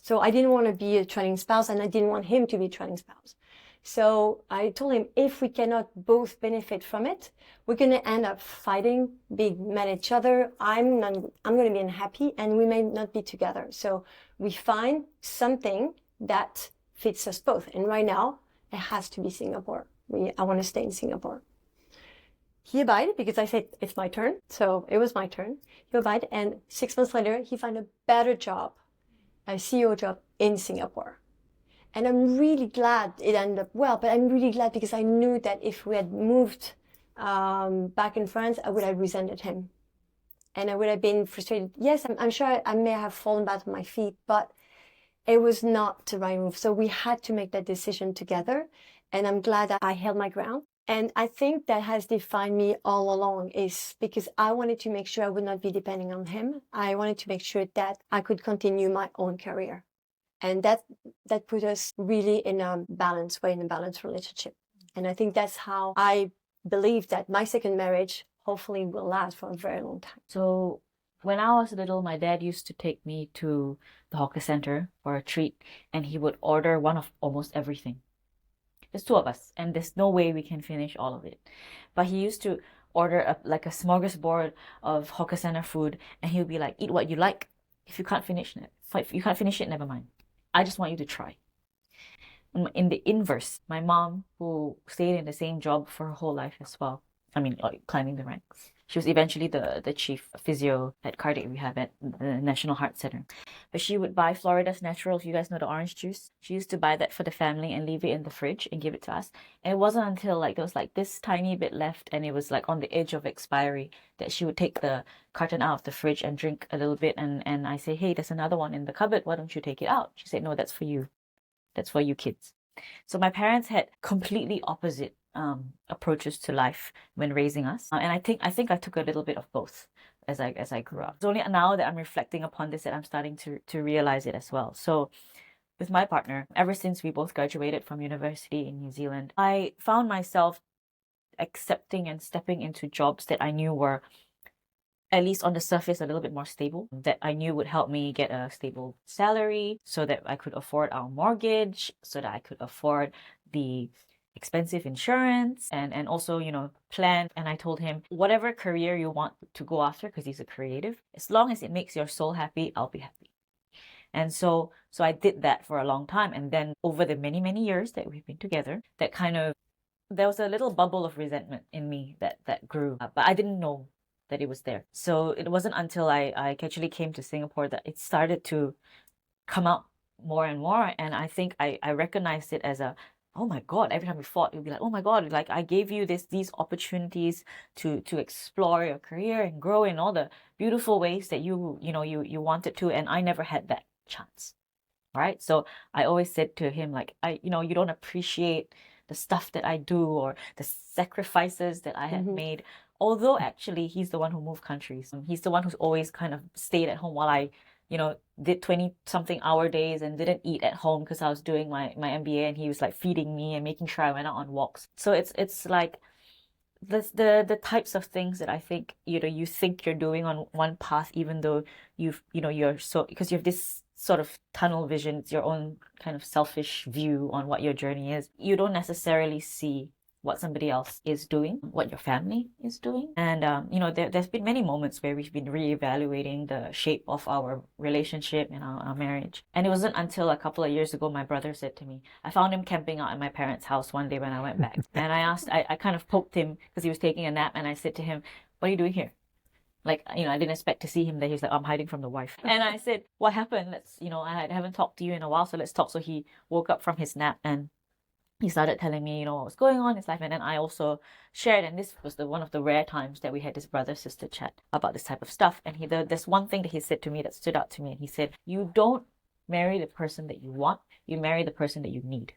so I didn't want to be a training spouse, and I didn't want him to be a training spouse. So I told him, if we cannot both benefit from it, we're going to end up fighting, being mad at each other. I'm going to be unhappy, and we may not be together. So we find something that fits us both. And right now, it has to be Singapore. I want to stay in Singapore. He abided, because I said, it's my turn. So it was my turn. He abided. And 6 months later, he found a better job, a CEO job in Singapore. And I'm really glad it ended up well, but I'm really glad, because I knew that if we had moved back in France, I would have resented him. And I would have been frustrated. Yes, I'm sure I may have fallen back on my feet, but it was not the right move. So we had to make that decision together. And I'm glad that I held my ground. And I think that has defined me all along, is because I wanted to make sure I would not be depending on him. I wanted to make sure that I could continue my own career. And that put us really in a balanced way, in a balanced relationship. And I think that's how I believe that my second marriage hopefully will last for a very long time. So when I was little, my dad used to take me to the hawker center for a treat, and he would order one of almost everything. There's 2 of us, and there's no way we can finish all of it. But he used to order like a smorgasbord of hawker center food, and he'll be like, eat what you like. If you can't finish it, never mind. I just want you to try. In the inverse, my mom, who stayed in the same job for her whole life as well, I mean, like climbing the ranks. She was eventually the chief physio at cardiac rehab at the National Heart Center. But she would buy Florida's Natural, if you guys know the orange juice. She used to buy that for the family and leave it in the fridge and give it to us. And it wasn't until like there was like this tiny bit left and it was like on the edge of expiry that she would take the carton out of the fridge and drink a little bit. And I say, hey, there's another one in the cupboard. Why don't you take it out? She said, no, that's for you. That's for you kids. So my parents had completely opposite approaches to life when raising us, and I think I took a little bit of both as I grew up. It's only now that I'm reflecting upon this that I'm starting to realize it as well. So with my partner, ever since we both graduated from university in New Zealand, I found myself accepting and stepping into jobs that I knew were, at least on the surface, a little bit more stable, that I knew would help me get a stable salary so that I could afford our mortgage, so that I could afford the expensive insurance and also, plan. And I told him, whatever career you want to go after, because he's a creative, as long as it makes your soul happy, I'll be happy. And so I did that for a long time. And then over the many, many years that we've been together, there was a little bubble of resentment in me that grew up, but I didn't know that it was there. So it wasn't until I actually came to Singapore that it started to come out more and more. And I think I recognized it as oh my God, every time we fought, it would be like, oh my God, like I gave you these opportunities to explore your career and grow in all the beautiful ways that you wanted to, and I never had that chance. Right? So I always said to him, like, you don't appreciate the stuff that I do or the sacrifices that I had made. Although actually he's the one who moved countries. He's the one who's always kind of stayed at home while I, did 20-something hour days and didn't eat at home because I was doing my MBA, and he was like feeding me and making sure I went out on walks. So it's like the types of things that I think, you think you're doing on one path, even though you're so, because you have this sort of tunnel vision, it's your own kind of selfish view on what your journey is. You don't necessarily see what somebody else is doing, what your family is doing. And, there's been many moments where we've been reevaluating the shape of our relationship and our marriage. And it wasn't until a couple of years ago, my brother said to me, I found him camping out at my parents' house one day when I went back. And I kind of poked him because he was taking a nap. And I said to him, what are you doing here? Like, I didn't expect to see him there. He's like, I'm hiding from the wife. And I said, what happened? I haven't talked to you in a while, so let's talk. So he woke up from his nap and he started telling me, what was going on in his life. And then I also shared, and this was one of the rare times that we had this brother-sister chat about this type of stuff. And there's one thing that he said to me that stood out to me. And he said, you don't marry the person that you want, you marry the person that you need.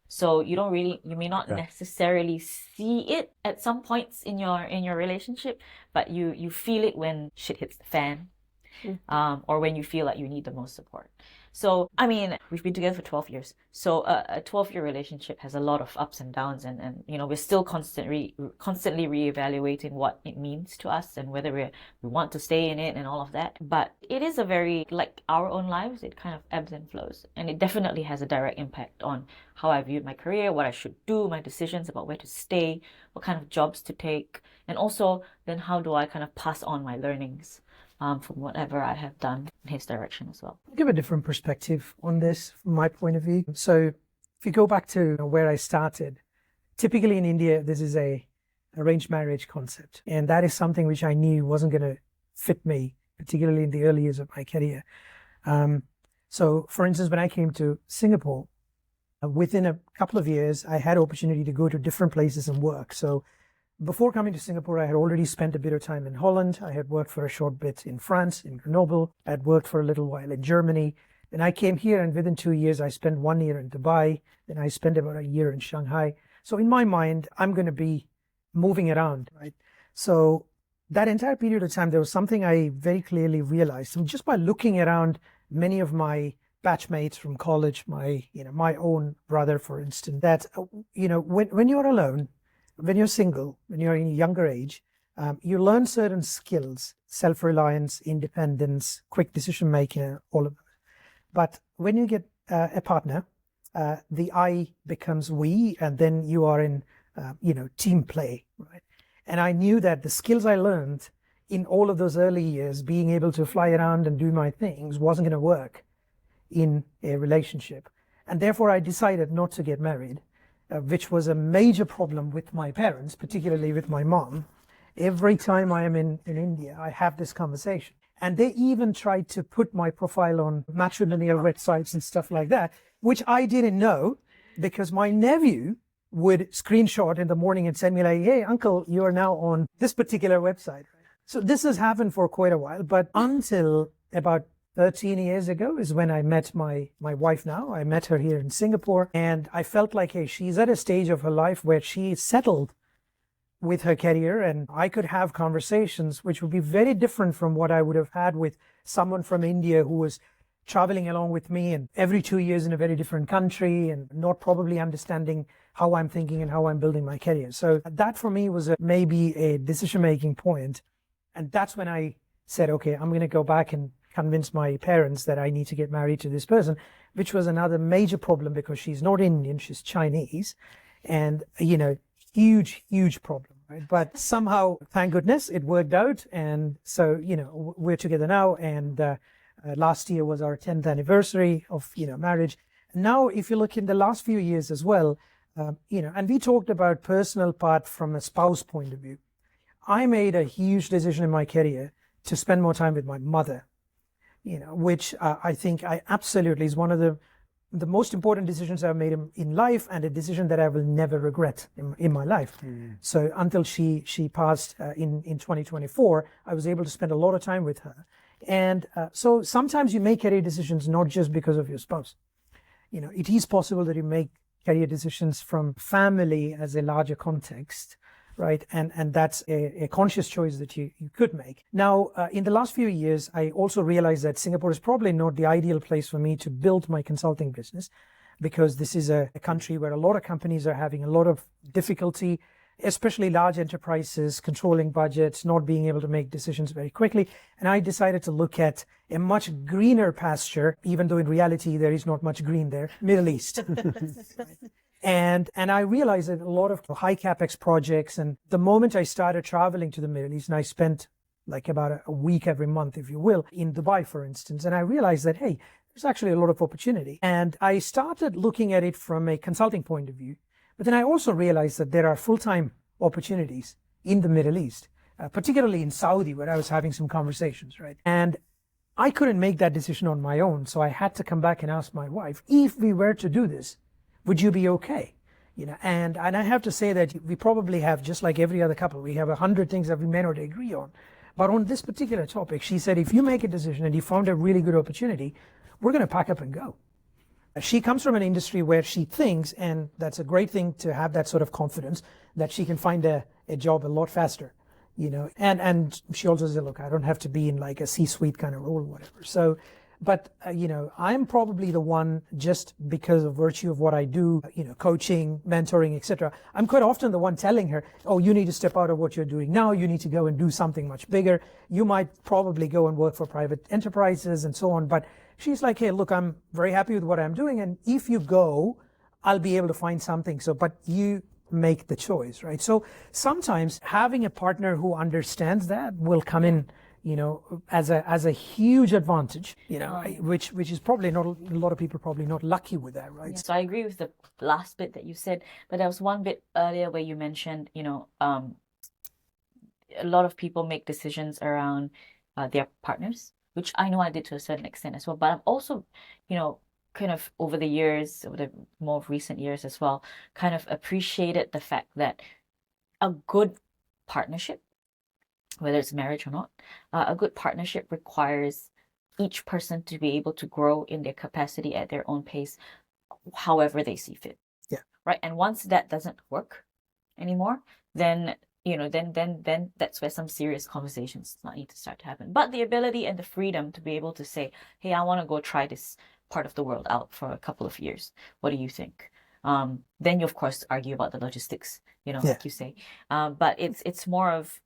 So you may not necessarily see it at some points in your relationship, but you feel it when shit hits the fan, or when you feel like you need the most support. So, we've been together for 12 years. So a 12-year relationship has a lot of ups and downs, and we're still constantly reevaluating what it means to us and whether we want to stay in it and all of that. But it is a very, like our own lives, it kind of ebbs and flows. And it definitely has a direct impact on how I viewed my career, what I should do, my decisions about where to stay, what kind of jobs to take, and also then how do I kind of pass on my learnings from whatever I have done in his direction as well. I'll give a different perspective on this from my point of view. So if you go back to where I started, typically in India, this is a arranged marriage concept. And that is something which I knew wasn't going to fit me, particularly in the early years of my career. So for instance, when I came to Singapore, within a couple of years, I had opportunity to go to different places and work. So before coming to Singapore, I had already spent a bit of time in Holland. I had worked for a short bit in France, in Grenoble. I had worked for a little while in Germany. Then I came here, and within 2 years, I spent 1 year in Dubai. Then I spent about a year in Shanghai. So in my mind, I'm going to be moving around, right? So that entire period of time, there was something I very clearly realized. And just by looking around many of my batchmates from college, my own brother, for instance, that, when you're alone, when you're single, when you're in a younger age, you learn certain skills, self-reliance, independence, quick decision-making, all of that. But when you get a partner, the I becomes we, and then you are in team play, right? And I knew that the skills I learned in all of those early years, being able to fly around and do my things, wasn't going to work in a relationship. And therefore, I decided not to get married, which was a major problem with my parents, particularly with my mom. Every time I am in India, I have this conversation. And they even tried to put my profile on matrimonial websites and stuff like that, which I didn't know, because my nephew would screenshot in the morning and send me like, hey, uncle, you are now on this particular website. So this has happened for quite a while, but until about 13 years ago is when I met my wife now. I met her here in Singapore, and I felt like, hey, she's at a stage of her life where she's settled with her career, and I could have conversations which would be very different from what I would have had with someone from India who was traveling along with me and every 2 years in a very different country and not probably understanding how I'm thinking and how I'm building my career. So that for me was maybe a decision-making point. And that's when I said, okay, I'm going to go back and convince my parents that I need to get married to this person, which was another major problem because she's not Indian, she's Chinese. And, huge problem, right? But somehow, thank goodness, it worked out. And so, we're together now. And last year was our 10th anniversary of, marriage. Now, if you look in the last few years as well, and we talked about personal part from a spouse point of view. I made a huge decision in my career to spend more time with my mother, which I think I absolutely is one of the most important decisions I've made in life, and a decision that I will never regret in my life. So until she passed in 2024, I was able to spend a lot of time with her. And so sometimes you make career decisions not just because of your spouse. It is possible that you make career decisions from family as a larger context, right? And that's a conscious choice that you could make. Now, in the last few years, I also realized that Singapore is probably not the ideal place for me to build my consulting business, because this is a country where a lot of companies are having a lot of difficulty, especially large enterprises controlling budgets, not being able to make decisions very quickly. And I decided to look at a much greener pasture, even though in reality there is not much green there, Middle East. And I realized that a lot of high capex projects, and the moment I started traveling to the Middle East, and I spent like about a week every month, if you will, in Dubai, for instance, and I realized that, hey, there's actually a lot of opportunity. And I started looking at it from a consulting point of view. But then I also realized that there are full-time opportunities in the Middle East, particularly in Saudi, where I was having some conversations, right? And I couldn't make that decision on my own. So I had to come back and ask my wife, if we were to do this, would you be okay? And I have to say that we probably have, just like every other couple, we have 100 things that we may not agree on. But on this particular topic, she said, if you make a decision and you found a really good opportunity, we're going to pack up and go. She comes from an industry where she thinks, and that's a great thing to have that sort of confidence, that she can find a job a lot faster, and she also said, look, I don't have to be in like a C-suite kind of role or whatever. So, but, I'm probably the one, just because of virtue of what I do, coaching, mentoring, etc. I'm quite often the one telling her, oh, you need to step out of what you're doing now. You need to go and do something much bigger. You might probably go and work for private enterprises and so on. But she's like, hey, look, I'm very happy with what I'm doing. And if you go, I'll be able to find something. So, but you make the choice, right? So sometimes having a partner who understands that will come in, as a huge advantage, which is probably not, a lot of people probably not lucky with that, right? Yeah. So I agree with the last bit that you said, but there was one bit earlier where you mentioned, a lot of people make decisions around their partners, which I know I did to a certain extent as well. But I've also, kind of over the more recent years as well, kind of appreciated the fact that a good partnership, whether it's marriage or not, a good partnership requires each person to be able to grow in their capacity at their own pace, however they see fit. Yeah. Right. And once that doesn't work anymore, then then that's where some serious conversations need to start to happen. But the ability and the freedom to be able to say, hey, I want to go try this part of the world out for a couple of years. What do you think? Then you of course argue about the logistics, like you say. But it's more of,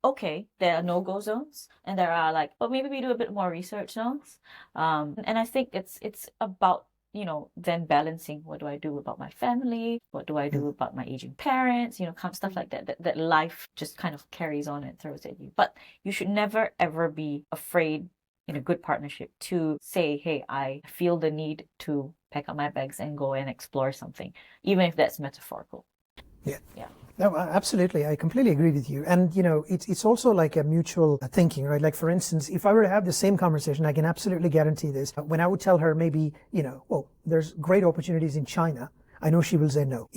okay, there are no-go zones, and there are maybe we do a bit more research zones. And I think it's about then balancing, what do I do about my family? What do I do about my aging parents? Stuff like that life just kind of carries on and throws at you. But you should never, ever be afraid in a good partnership to say, hey, I feel the need to pack up my bags and go and explore something, even if that's metaphorical. Yeah. Yeah. No, absolutely. I completely agree with you. And, it's also like a mutual thinking, right? Like, for instance, if I were to have the same conversation, I can absolutely guarantee this. When I would tell her maybe, well, there's great opportunities in China, I know she will say no.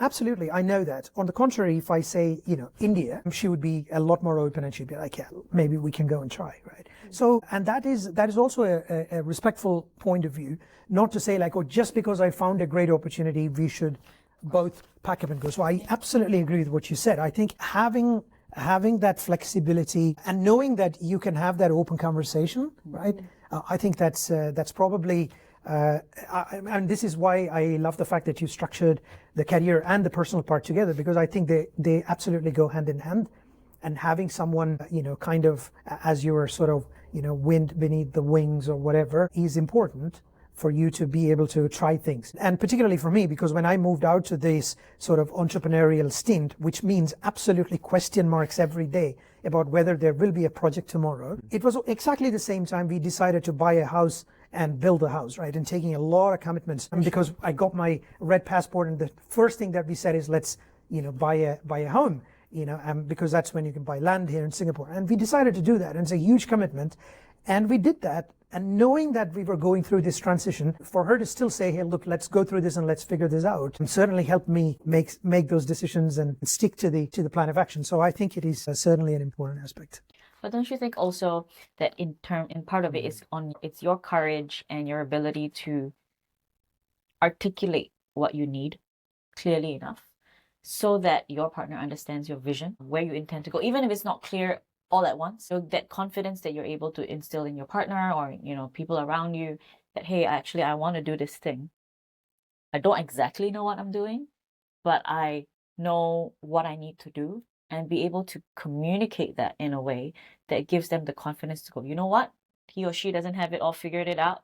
Absolutely. I know that. On the contrary, if I say, India, she would be a lot more open and she'd be like, yeah, maybe we can go and try, right? So, and that is also a respectful point of view, not to say like, oh, just because I found a great opportunity, we should both pack up and go. So I absolutely agree with what you said. I think having that flexibility and knowing that you can have that open conversation, right? I think that's probably, and this is why I love the fact that you structured the career and the personal part together, because I think they absolutely go hand in hand. And having someone, kind of as your sort of, wind beneath the wings or whatever is important for you to be able to try things. And particularly for me, because when I moved out to this sort of entrepreneurial stint, which means absolutely question marks every day about whether there will be a project tomorrow, it was exactly the same time we decided to buy a house and build a house, right? And taking a lot of commitments, because I got my red passport, and the first thing that we said is let's, buy a home, because that's when you can buy land here in Singapore. And we decided to do that, and it's a huge commitment. And we did that. And knowing that we were going through this transition, for her to still say, hey, look, let's go through this and let's figure this out, and certainly helped me make those decisions and stick to the plan of action. So I think it is certainly an important aspect. But don't you think also that in part of it is it's your courage and your ability to articulate what you need clearly enough so that your partner understands your vision, where you intend to go, even if it's not clear all at once. So that confidence that you're able to instill in your partner or, people around you, that, hey, actually, I want to do this thing. I don't exactly know what I'm doing, but I know what I need to do, and be able to communicate that in a way that gives them the confidence to go, you know what? He or she doesn't have it all figured out,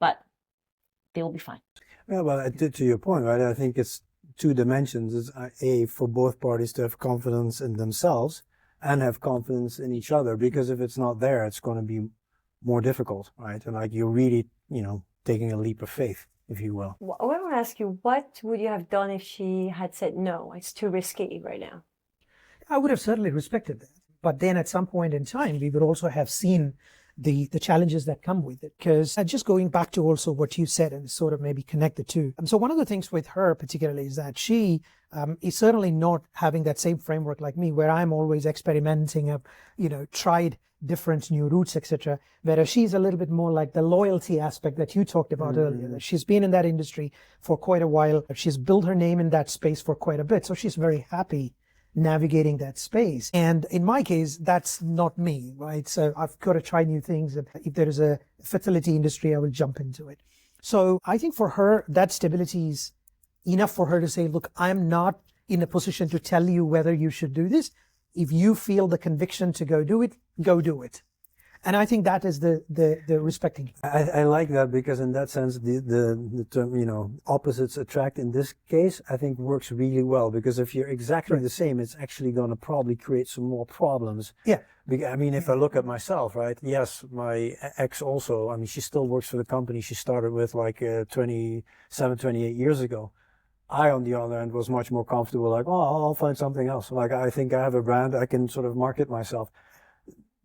but they will be fine. Yeah, well, to your point, right? I think it's two dimensions. It's for both parties to have confidence in themselves and have confidence in each other, because if it's not there, it's going to be more difficult, right? And like you're really, taking a leap of faith, if you will. Well, I want to ask you, what would you have done if she had said, no, it's too risky right now? I would have certainly respected that. But then at some point in time, we would also have seen the challenges that come with it. Because just going back to also what you said and sort of maybe connect the two. So one of the things with her particularly is that she is certainly not having that same framework like me, where I'm always experimenting, tried different new routes, etc. Whereas she's a little bit more like the loyalty aspect that you talked about earlier. She's been in that industry for quite a while. She's built her name in that space for quite a bit. So she's very happy navigating that space. And in my case, that's not me, right? So I've got to try new things. If there is a fertility industry, I will jump into it. So I think for her, that stability is enough for her to say, look, I'm not in a position to tell you whether you should do this. If you feel the conviction to go do it, go do it. And I think that is the respecting. I like that, because in that sense, the term, opposites attract in this case, I think works really well, because if you're exactly the same, it's actually going to probably create some more problems. Yeah. I mean, if I look at myself, right? Yes, my ex also, I mean, she still works for the company she started with like 27, 28 years ago. I, on the other hand, was much more comfortable, like, oh, I'll find something else. Like, I think I have a brand, I can sort of market myself.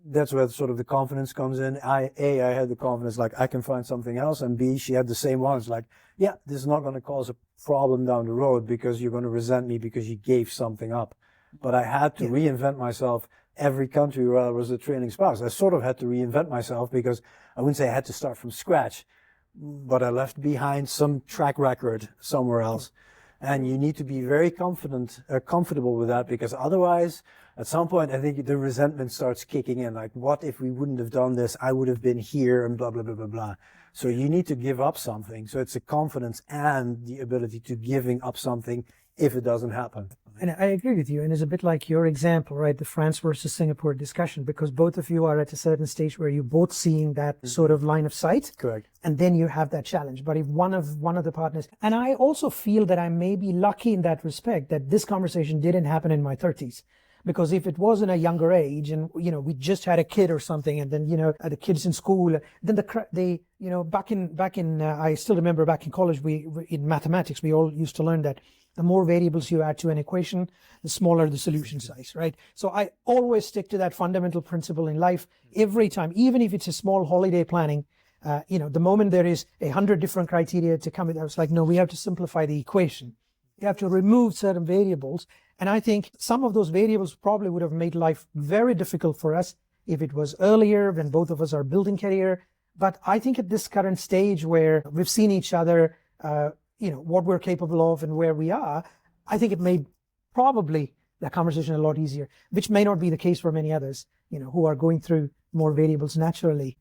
That's where sort of the confidence comes in. I had the confidence, like, I can find something else. And B, she had the same ones, like, yeah, this is not going to cause a problem down the road because you're going to resent me because you gave something up. But I had to reinvent myself every country where I was a training spouse. I sort of had to reinvent myself, because I wouldn't say I had to start from scratch, but I left behind some track record somewhere else. And you need to be very comfortable with that, because otherwise, at some point, I think the resentment starts kicking in. Like, what if we wouldn't have done this? I would have been here, and blah, blah, blah, blah, blah. So you need to give up something. So it's a confidence and the ability to giving up something if it doesn't happen. And I agree with you. And it's a bit like your example, right? The France versus Singapore discussion, because both of you are at a certain stage where you're both seeing that sort of line of sight. Correct. And then you have that challenge. But if one of the partners, and I also feel that I may be lucky in that respect, that this conversation didn't happen in my 30s. Because if it was in a younger age and, we just had a kid or something, and then, the kids in school, then back in, I still remember back in college, in mathematics, we all used to learn that the more variables you add to an equation, the smaller the solution size, right? So I always stick to that fundamental principle in life every time, even if it's a small holiday planning. The moment there is 100 different criteria to come with, I was like, no, we have to simplify the equation. You have to remove certain variables. And I think some of those variables probably would have made life very difficult for us if it was earlier when both of us are building career. But I think at this current stage where we've seen each other, what we're capable of and where we are, I think it made probably that conversation a lot easier, which may not be the case for many others, who are going through more variables naturally.